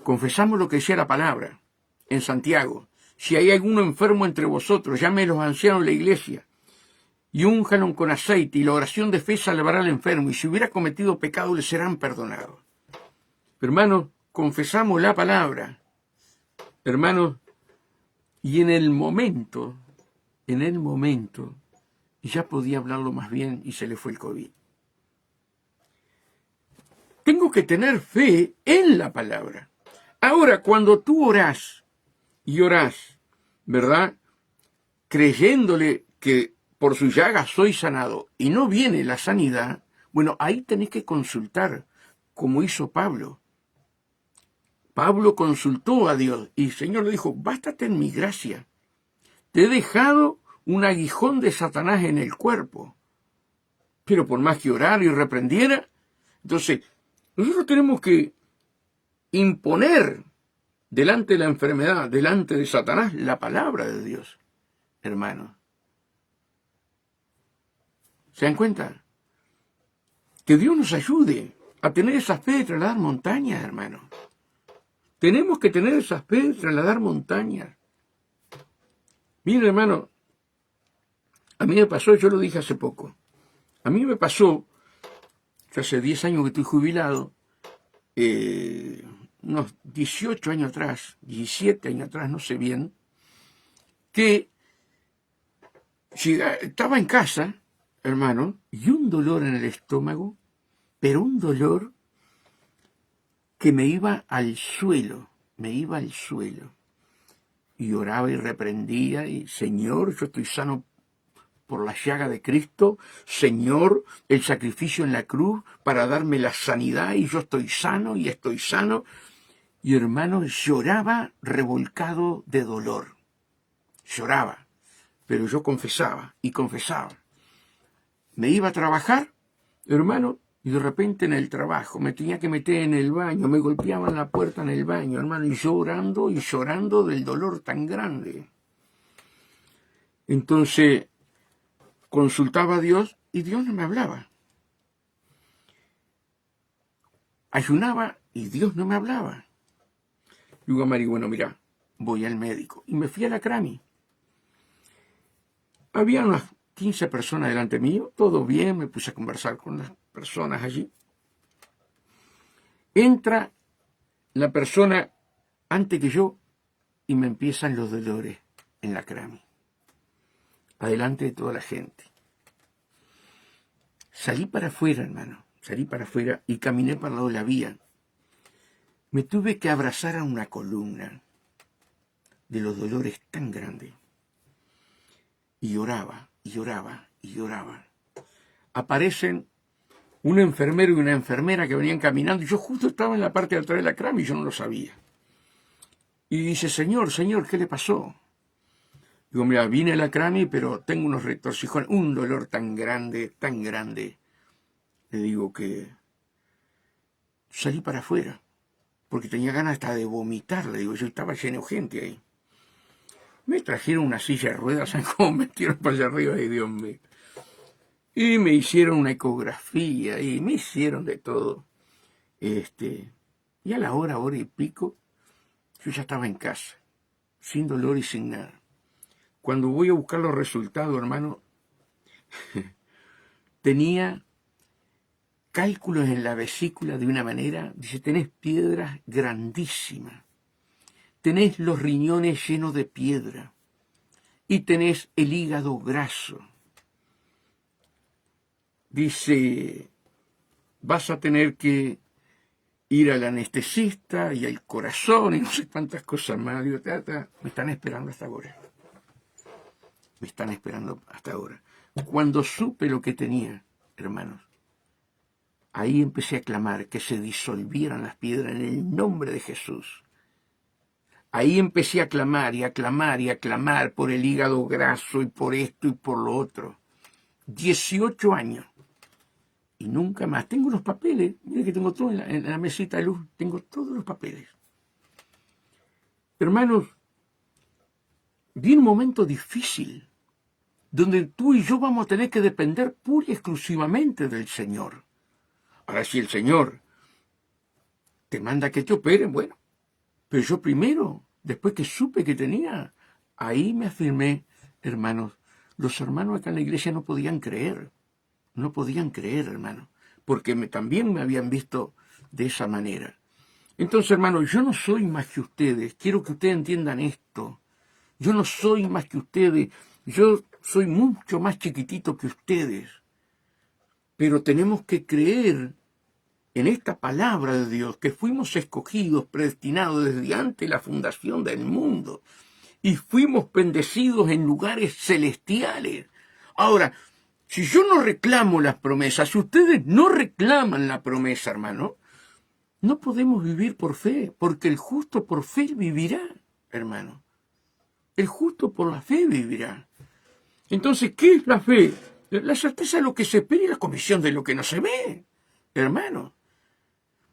confesamos lo que decía la palabra en Santiago. Si hay alguno enfermo entre vosotros, llame a los ancianos de la iglesia y únjanlo con aceite, y la oración de fe salvará al enfermo, y si hubiera cometido pecado le serán perdonados. Hermanos, confesamos la palabra, hermanos, y en el momento, ya podía hablarlo más bien y se le fue el COVID. Tengo que tener fe en la palabra. Ahora, cuando tú orás, ¿verdad? Creyéndole que por su llaga soy sanado y no viene la sanidad, bueno, ahí tenés que consultar, como hizo Pablo. Pablo consultó a Dios y el Señor le dijo, bástate en mi gracia. Te he dejado un aguijón de Satanás en el cuerpo. Pero por más que orara y reprendiera, entonces nosotros tenemos que imponer delante de la enfermedad, delante de Satanás, la palabra de Dios, hermano. ¿Se dan cuenta? Que Dios nos ayude a tener esa fe de trasladar montañas, hermano. Tenemos que tener esa fe de trasladar montañas. Mira, hermano, a mí me pasó, yo lo dije hace poco, a mí me pasó, yo hace 10 años que estoy jubilado, unos 18 años atrás, 17 años atrás, no sé bien, que estaba en casa, hermano, y un dolor en el estómago, pero un dolor que me iba al suelo. Y oraba y reprendía, y Señor, yo estoy sano por la llaga de Cristo, Señor, el sacrificio en la cruz para darme la sanidad, y yo estoy sano, y estoy sano. Y hermano, lloraba revolcado de dolor. Lloraba, pero yo confesaba y confesaba. Me iba a trabajar, hermano, y de repente en el trabajo me tenía que meter en el baño, me golpeaban la puerta en el baño, hermano, y llorando del dolor tan grande. Entonces consultaba a Dios y Dios no me hablaba. Ayunaba y Dios no me hablaba. Digo a Mari, bueno, mira, voy al médico. Y me fui a la Crami. Había unas 15 personas delante mío, todo bien, me puse a conversar con las personas allí. Entra la persona antes que yo y me empiezan los dolores en la Crami. Adelante de toda la gente. Salí para afuera, hermano, salí para afuera y caminé para el lado de la vía. Me tuve que abrazar a una columna de los dolores tan grandes. Y lloraba, y lloraba, y lloraba. Aparecen un enfermero y una enfermera que venían caminando, y yo justo estaba en la parte de atrás de la Crami y yo no lo sabía. Y dice, Señor, ¿qué le pasó? Digo, mira, vine a la Crami, pero tengo unos retorcijones, un dolor tan grande, tan grande. Le digo que salí para afuera, porque tenía ganas hasta de vomitar, le digo, yo estaba lleno de gente ahí. Me trajeron una silla de ruedas, ¿saben cómo me metieron para allá arriba? Ay, Dios mío. Y me hicieron una ecografía, y me hicieron de todo. Y a la hora y pico, yo ya estaba en casa, sin dolor y sin nada. Cuando voy a buscar los resultados, hermano, tenía cálculos en la vesícula de una manera, dice, tenés piedras grandísimas, tenés los riñones llenos de piedra y tenés el hígado graso. Dice, vas a tener que ir al anestesista y al corazón y no sé cuántas cosas más. Digo, me están esperando hasta ahora. Me están esperando hasta ahora. Cuando supe lo que tenía, hermanos, ahí empecé a clamar que se disolvieran las piedras en el nombre de Jesús. Ahí empecé a clamar y a clamar y a clamar por el hígado graso y por esto y por lo otro. 18 años. Y nunca más. Tengo los papeles. Mire que tengo todo en la mesita de luz. Tengo todos los papeles. Hermanos, viene un momento difícil donde tú y yo vamos a tener que depender pura y exclusivamente del Señor. Ahora, si el Señor te manda que te operen, bueno, pero yo primero, después que supe que tenía, ahí me afirmé, hermanos. Los hermanos acá en la iglesia no podían creer, hermano, porque también me habían visto de esa manera. Entonces, hermanos, yo no soy más que ustedes, quiero que ustedes entiendan esto. Yo no soy más que ustedes, yo soy mucho más chiquitito que ustedes, pero tenemos que creer en esta palabra de Dios, que fuimos escogidos, predestinados desde antes de la fundación del mundo, y fuimos bendecidos en lugares celestiales. Ahora, si yo no reclamo las promesas, si ustedes no reclaman la promesa, hermano, no podemos vivir por fe, porque el justo por fe vivirá, hermano. El justo por la fe vivirá. Entonces, ¿qué es la fe? La certeza de lo que se espera y la convicción de lo que no se ve, hermano.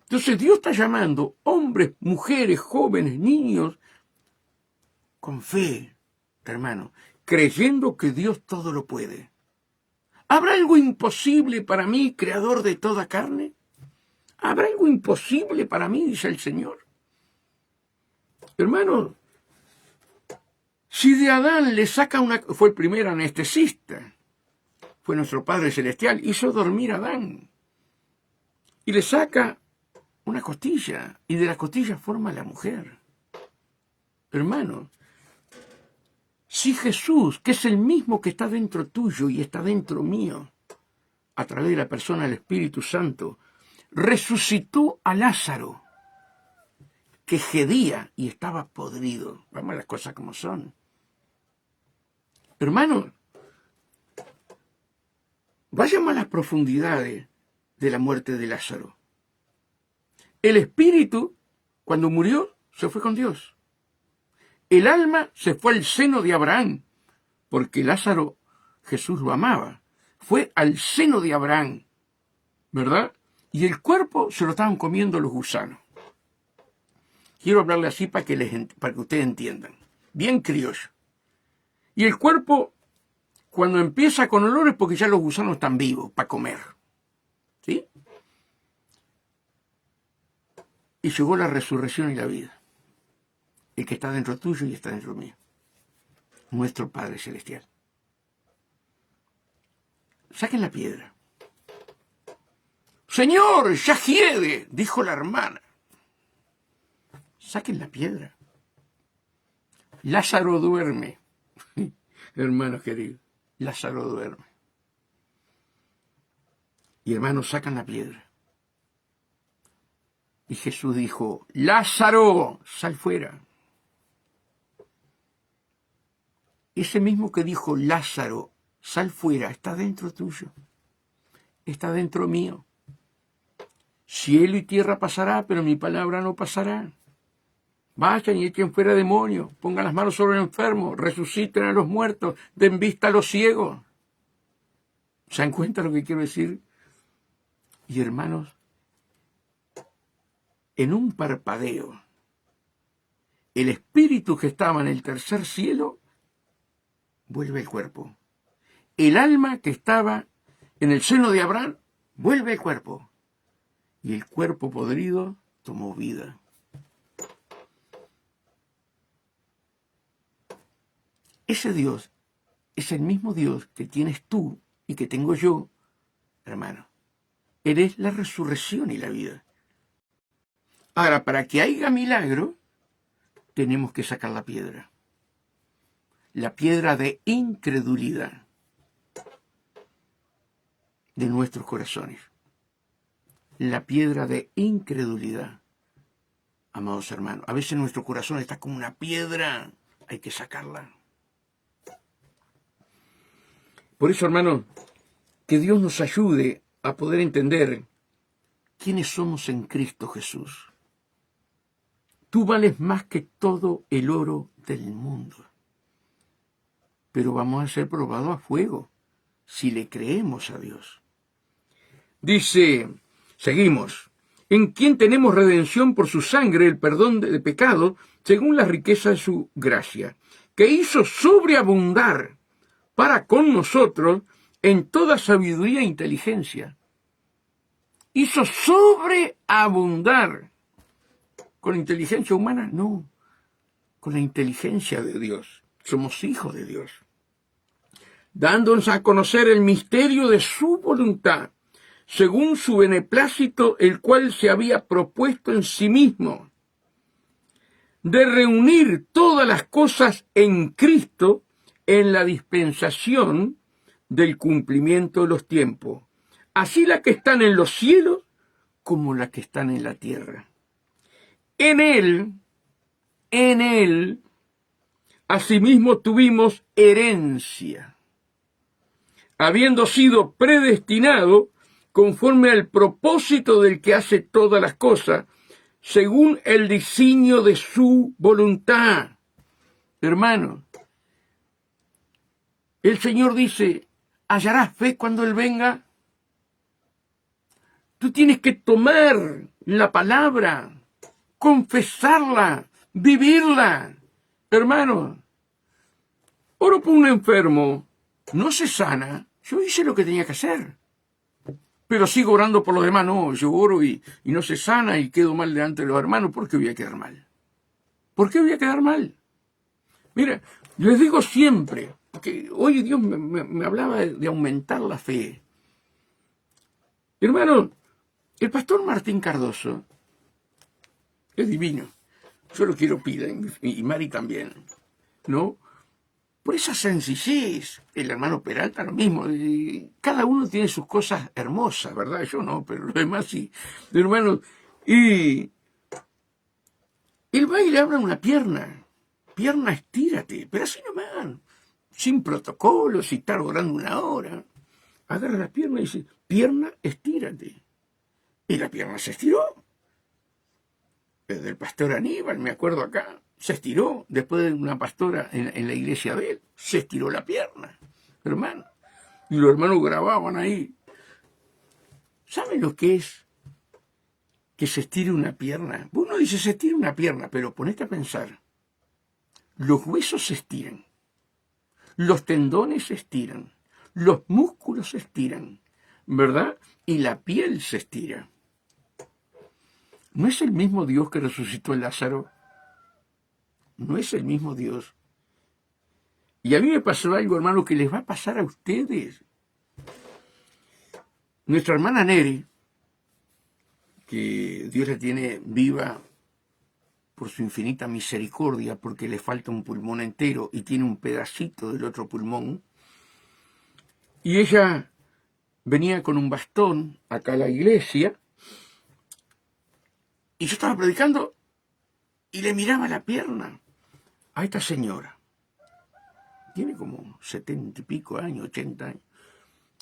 Entonces Dios está llamando hombres, mujeres, jóvenes, niños, con fe, hermano, creyendo que Dios todo lo puede. ¿Habrá algo imposible para mí, creador de toda carne? ¿Habrá algo imposible para mí, dice el Señor? Hermano, si de Adán le saca fue el primer anestesista, fue nuestro Padre Celestial, hizo dormir a Adán y le saca una costilla, y de la costilla forma a la mujer. Hermano, si Jesús, que es el mismo que está dentro tuyo y está dentro mío, a través de la persona del Espíritu Santo, resucitó a Lázaro, que gedía y estaba podrido. Vamos a las cosas como son. Hermano, vayamos a las profundidades de la muerte de Lázaro. El espíritu, cuando murió, se fue con Dios. El alma se fue al seno de Abraham, porque Lázaro, Jesús lo amaba. Fue al seno de Abraham, ¿verdad? Y el cuerpo se lo estaban comiendo los gusanos. Quiero hablarle así para que ustedes entiendan. Bien criollo. Y el cuerpo, cuando empieza con olores, porque ya los gusanos están vivos para comer. ¿Sí? Y llegó la resurrección y la vida. El que está dentro tuyo y está dentro mío. Nuestro Padre Celestial. Saquen la piedra. Señor, ya hiede, dijo la hermana. Saquen la piedra. Lázaro duerme. Hermanos queridos, Lázaro duerme. Y hermanos, sacan la piedra. Y Jesús dijo, Lázaro, sal fuera. Ese mismo que dijo, Lázaro, sal fuera, está dentro tuyo. Está dentro mío. Cielo y tierra pasará, pero mi palabra no pasará. Vayan y echen fuera demonios, pongan las manos sobre el enfermo, resuciten a los muertos, den vista a los ciegos. ¿Se dan cuenta lo que quiero decir? Y hermanos, en un parpadeo, el espíritu que estaba en el tercer cielo vuelve al cuerpo. El alma que estaba en el seno de Abraham vuelve al cuerpo. Y el cuerpo podrido tomó vida. Ese Dios es el mismo Dios que tienes tú y que tengo yo, hermano. Él es la resurrección y la vida. Ahora, para que haya milagro, tenemos que sacar la piedra. La piedra de incredulidad de nuestros corazones. La piedra de incredulidad, amados hermanos. A veces nuestro corazón está como una piedra, hay que sacarla. Por eso, hermanos, que Dios nos ayude a poder entender quiénes somos en Cristo Jesús. Tú vales más que todo el oro del mundo. Pero vamos a ser probados a fuego si le creemos a Dios. Dice, seguimos, en quien tenemos redención por su sangre, el perdón de pecado, según la riqueza de su gracia, que hizo sobreabundar para con nosotros en toda sabiduría e inteligencia. Hizo sobreabundar. ¿Con inteligencia humana? No. Con la inteligencia de Dios. Somos hijos de Dios. Dándonos a conocer el misterio de su voluntad, según su beneplácito, el cual se había propuesto en sí mismo, de reunir todas las cosas en Cristo, en la dispensación del cumplimiento de los tiempos, así las que están en los cielos como las que están en la tierra. En Él, asimismo tuvimos herencia, habiendo sido predestinado conforme al propósito del que hace todas las cosas, según el designio de su voluntad. Hermano, el Señor dice, ¿hallarás fe cuando Él venga? Tú tienes que tomar la palabra, confesarla, vivirla. Hermano, oro por un enfermo, no se sana, Yo hice lo que tenía que hacer. Pero sigo orando por los demás. No, yo oro y no se sana y quedo mal delante de los hermanos. ¿Por qué voy a quedar mal? ¿Por qué voy a quedar mal? Mira, les digo siempre, porque hoy Dios me hablaba de aumentar la fe. Hermano, el pastor Martín Cardoso es divino. Yo lo quiero piden, y Mari también, ¿no? Por esa sencillez, el hermano Peralta lo mismo. Cada uno tiene sus cosas hermosas, ¿verdad? Yo no, pero los demás sí. Hermano, y el baile abre una pierna. Pierna, estírate, pero así nomás, sin protocolo, sin estar orando una hora. Agarra la pierna y dice, pierna, estírate. Y la pierna se estiró. Desde el pastor Aníbal, me acuerdo acá, se estiró. Después de una pastora en la iglesia de él, se estiró la pierna, hermano. Y los hermanos grababan ahí. ¿Saben lo que es que se estire una pierna? Uno dice, se estira una pierna, pero ponete a pensar. Los huesos se estiran, los tendones se estiran, los músculos se estiran, ¿verdad? Y la piel se estira. ¿No es el mismo Dios que resucitó a Lázaro? ¿No es el mismo Dios? Y a mí me pasó algo, hermano, que les va a pasar a ustedes. Nuestra hermana Neri, que Dios la tiene viva por su infinita misericordia, porque le falta un pulmón entero y tiene un pedacito del otro pulmón. Y ella venía con un bastón acá a la iglesia, y yo estaba predicando y le miraba la pierna a esta señora. Tiene como 70 y pico años, 80 años.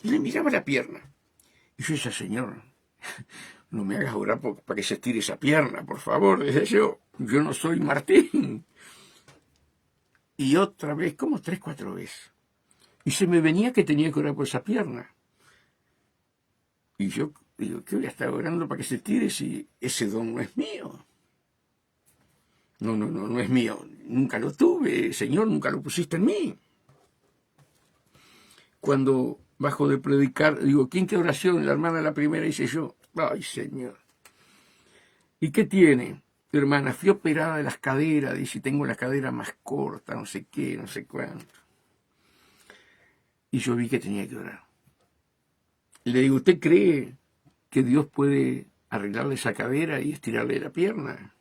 Y le miraba la pierna. Y yo decía, Señor, no me hagas orar para que se estire esa pierna, por favor. Decía yo no soy Martín. Y otra vez, como 3, 4 veces. Y se me venía que tenía que orar por esa pierna. Y yo digo, ¿qué voy a estar orando para que se estire si ese don no es mío? No es mío. Nunca lo tuve, Señor, nunca lo pusiste en mí. Cuando bajo de predicar, digo, quinta oración, la hermana la primera dice yo, ay, Señor. ¿Y qué tiene? Hermana, fui operada de las caderas, dice, tengo la cadera más corta, no sé qué, no sé cuánto. Y yo vi que tenía que orar. Le digo, ¿usted cree que Dios puede arreglarle esa cadera y estirarle la pierna?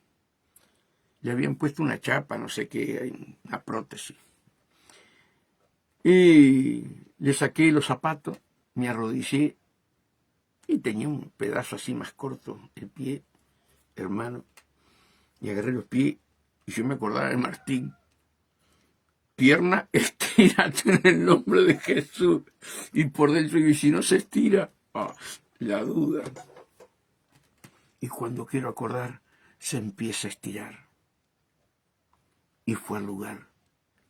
Le habían puesto una chapa, no sé qué, una prótesis. Y le saqué los zapatos, me arrodillé y tenía un pedazo así más corto, el pie, hermano. Y agarré los pies y yo me acordaba de Martín. Pierna, estírate en el nombre de Jesús. Y por dentro, y si no se estira, la duda. Y cuando quiero acordar, se empieza a estirar. Y fue al lugar.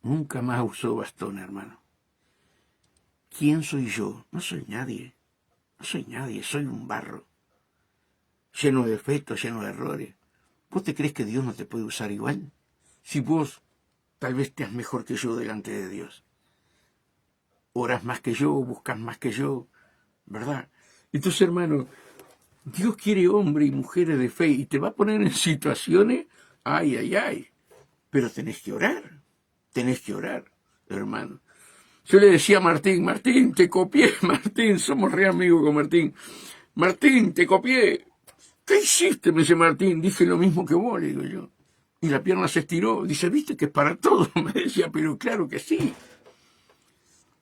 Nunca más usó bastón, hermano. ¿Quién soy yo? No soy nadie. No soy nadie, soy un barro. Lleno de defectos, lleno de errores. ¿Vos te crees que Dios no te puede usar igual? Si vos tal vez seas mejor que yo delante de Dios. Oras más que yo, buscas más que yo, ¿verdad? Entonces, hermano, Dios quiere hombres y mujeres de fe y te va a poner en situaciones, ay. Pero tenés que orar, hermano. Yo le decía a Martín, te copié, Martín, somos re amigos con Martín. Martín, te copié. ¿Qué hiciste? Me dice Martín. Dije lo mismo que vos, le digo yo. Y la pierna se estiró. Dice, ¿viste que es para todo? Me decía, pero claro que sí.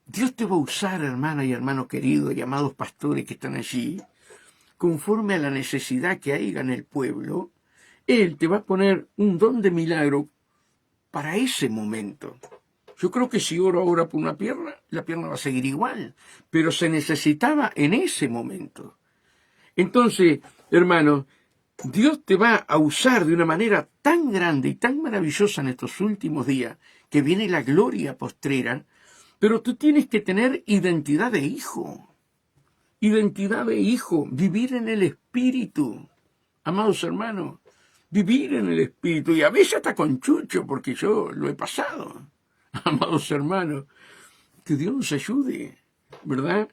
Dios te va a usar, hermana y hermano querido, y amados pastores que están allí, conforme a la necesidad que haya en el pueblo. Él te va a poner un don de milagro para ese momento. Yo creo que si oro ahora por una pierna, la pierna va a seguir igual, pero se necesitaba en ese momento. Entonces, hermano, Dios te va a usar de una manera tan grande y tan maravillosa en estos últimos días, que viene la gloria postrera, pero tú tienes que tener identidad de hijo. Identidad de hijo, vivir en el Espíritu. Amados hermanos, vivir en el Espíritu, y a veces hasta con chucho, porque yo lo he pasado. Amados hermanos, que Dios nos ayude. ¿verdad?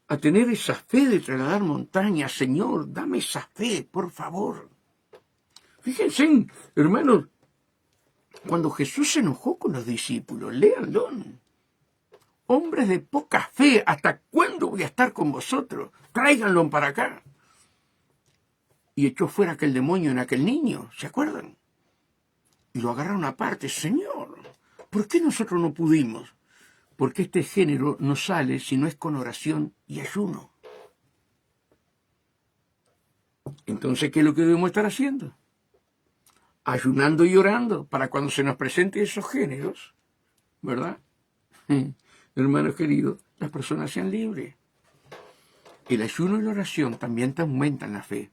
A tener esa fe de trasladar montañas. Señor, dame esa fe, por favor. Fíjense, hermanos, cuando Jesús se enojó con los discípulos, léanlo. Hombres de poca fe, ¿hasta cuándo voy a estar con vosotros? Tráiganlo para acá. Y echó fuera aquel demonio en aquel niño, ¿se acuerdan? Y lo agarraron aparte. Señor, ¿por qué nosotros no pudimos? Porque este género no sale si no es con oración y ayuno. Entonces, ¿qué es lo que debemos estar haciendo? Ayunando y orando para cuando se nos presenten esos géneros, ¿verdad? Hermanos queridos, las personas sean libres. El ayuno y la oración también te aumentan la fe.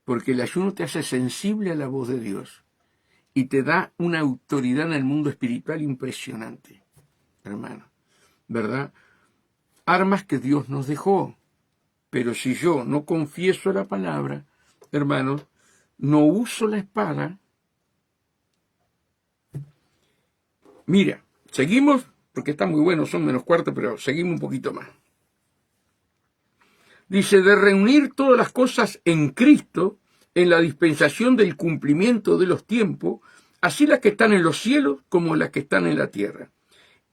Porque el ayuno te hace sensible a la voz de Dios y te da una autoridad en el mundo espiritual impresionante, hermano, ¿verdad? Armas que Dios nos dejó, pero si yo no confieso la palabra, hermanos, no uso la espada. Mira, seguimos, porque está muy bueno, son -4, pero seguimos un poquito más. Dice, de reunir todas las cosas en Cristo, en la dispensación del cumplimiento de los tiempos, así las que están en los cielos como las que están en la tierra.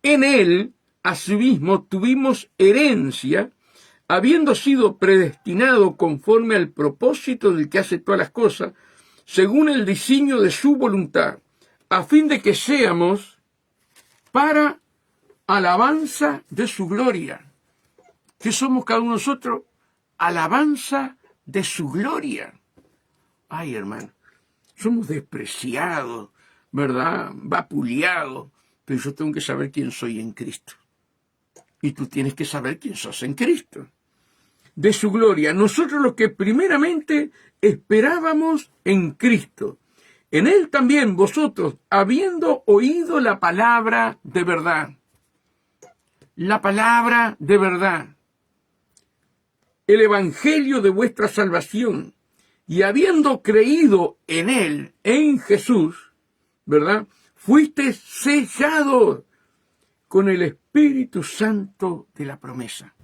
En Él, asimismo, tuvimos herencia, habiendo sido predestinado conforme al propósito del que hace todas las cosas, según el diseño de su voluntad, a fin de que seamos para alabanza de su gloria. ¿Qué somos cada uno de nosotros? Alabanza de su gloria. Ay, hermano, somos despreciados, ¿verdad? Vapuleados, pero yo tengo que saber quién soy en Cristo. Y tú tienes que saber quién sos en Cristo. De su gloria, nosotros los que primeramente esperábamos en Cristo. En Él también vosotros, habiendo oído la palabra de verdad. La palabra de verdad. El evangelio de vuestra salvación, y habiendo creído en Él, en Jesús, ¿verdad? Fuiste sellados con el Espíritu Santo de la promesa.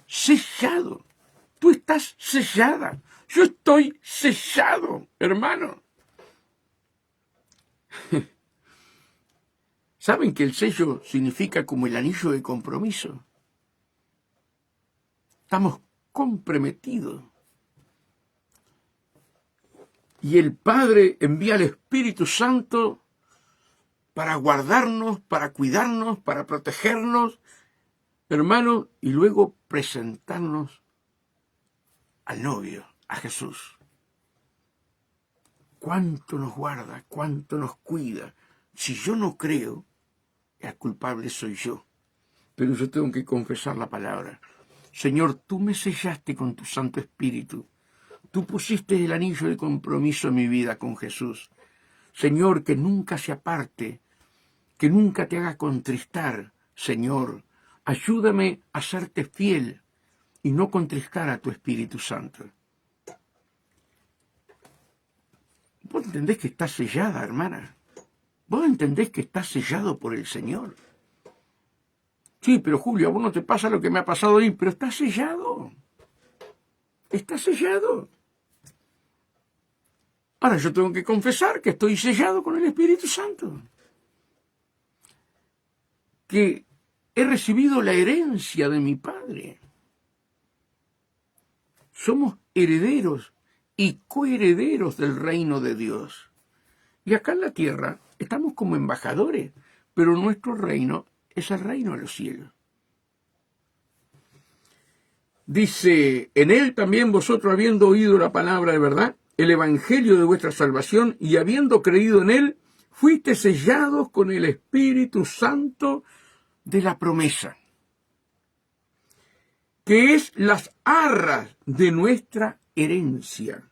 Sellado. Tú estás sellada. Yo estoy sellado, hermano. ¿Saben que el sello significa como el anillo de compromiso? Estamos comprometidos. Y el Padre envía al Espíritu Santo para guardarnos, para cuidarnos, para protegernos, hermanos, y luego presentarnos al novio, a Jesús. ¿Cuánto nos guarda? ¿Cuánto nos cuida? Si yo no creo, el culpable soy yo. Pero yo tengo que confesar la palabra. Señor, tú me sellaste con tu Santo Espíritu. Tú pusiste el anillo de compromiso en mi vida con Jesús. Señor, que nunca se aparte, que nunca te haga contristar. Señor, ayúdame a serte fiel y no contristar a tu Espíritu Santo. ¿Vos entendés que estás sellada, hermana? ¿Vos entendés que estás sellado por el Señor? Sí, pero Julio, a vos no te pasa lo que me ha pasado hoy, pero estás sellado. Estás sellado. Ahora yo tengo que confesar que estoy sellado con el Espíritu Santo. Que he recibido la herencia de mi Padre. Somos herederos y coherederos del reino de Dios. Y acá en la tierra estamos como embajadores, pero nuestro reino es el reino de los cielos. Dice, en Él también vosotros, habiendo oído la palabra de verdad, el evangelio de vuestra salvación, y habiendo creído en Él, fuiste sellados con el Espíritu Santo de la promesa, que es las arras de nuestra herencia,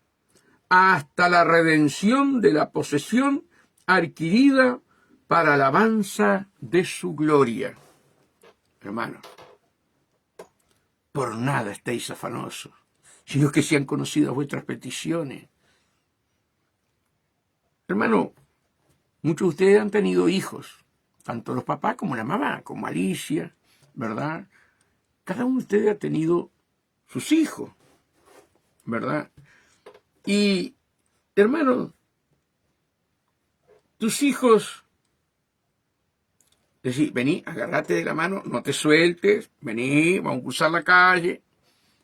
hasta la redención de la posesión adquirida para alabanza de su gloria. Hermanos, por nada estéis afanosos, sino que sean conocidas vuestras peticiones. Hermano, muchos de ustedes han tenido hijos, tanto los papás como la mamá, como Alicia, ¿verdad? Cada uno de ustedes ha tenido sus hijos, ¿verdad? Y, hermano, tus hijos, decís, vení, agárrate de la mano, no te sueltes, vení, vamos a cruzar la calle.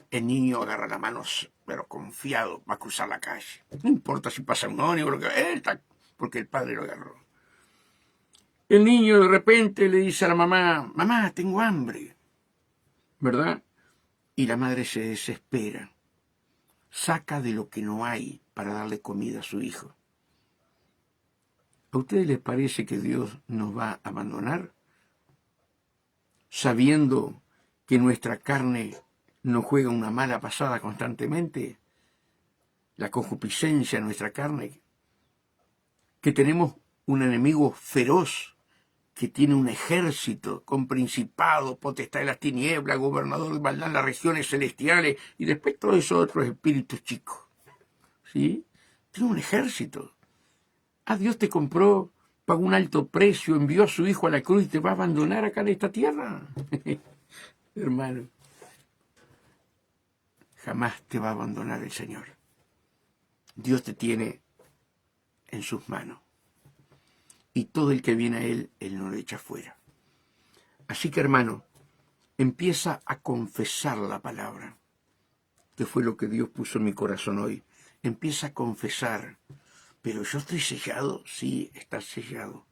El niño agarra la mano, pero confiado, va a cruzar la calle. No importa si pasa un ónibus, lo que él está, porque el padre lo agarró. El niño de repente le dice a la mamá, mamá, tengo hambre, ¿verdad? Y la madre se desespera. Saca de lo que no hay para darle comida a su hijo. ¿A ustedes les parece que Dios nos va a abandonar? Sabiendo que nuestra carne nos juega una mala pasada constantemente, la concupiscencia de nuestra carne, que tenemos un enemigo feroz, que tiene un ejército con principado, potestad de las tinieblas, gobernador de maldad en las regiones celestiales, y después todos esos otros espíritus chicos, ¿sí? Tiene un ejército. Dios te compró, pagó un alto precio, envió a su hijo a la cruz y te va a abandonar acá en esta tierra. Hermano, jamás te va a abandonar el Señor. Dios te tiene en sus manos. Y todo el que viene a Él no lo echa fuera. Así que, hermano, empieza a confesar la palabra. Que fue lo que Dios puso en mi corazón hoy. Empieza a confesar. Pero yo estoy sellado. Sí, estás sellado.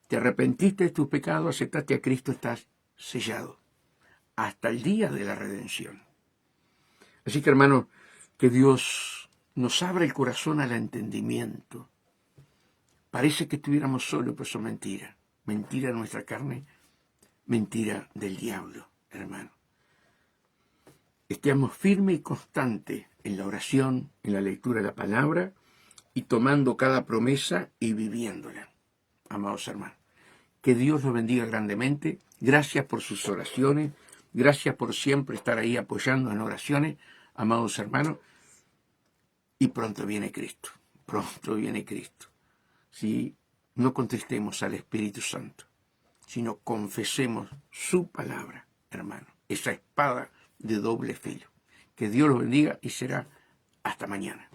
Te arrepentiste de tus pecados, aceptaste a Cristo, estás sellado. Hasta el día de la redención. Así que, hermano, que Dios nos abra el corazón al entendimiento. Parece que estuviéramos solos, pero eso es mentira. Mentira de nuestra carne, mentira del diablo, hermano. Estemos firmes y constantes en la oración, en la lectura de la palabra y tomando cada promesa y viviéndola, amados hermanos. Que Dios los bendiga grandemente. Gracias por sus oraciones. Gracias por siempre estar ahí apoyando en oraciones, amados hermanos. Y pronto viene Cristo. Pronto viene Cristo. ¿Sí? No contristemos al Espíritu Santo, sino confesemos su palabra, hermano. Esa espada de doble filo. Que Dios los bendiga y será hasta mañana.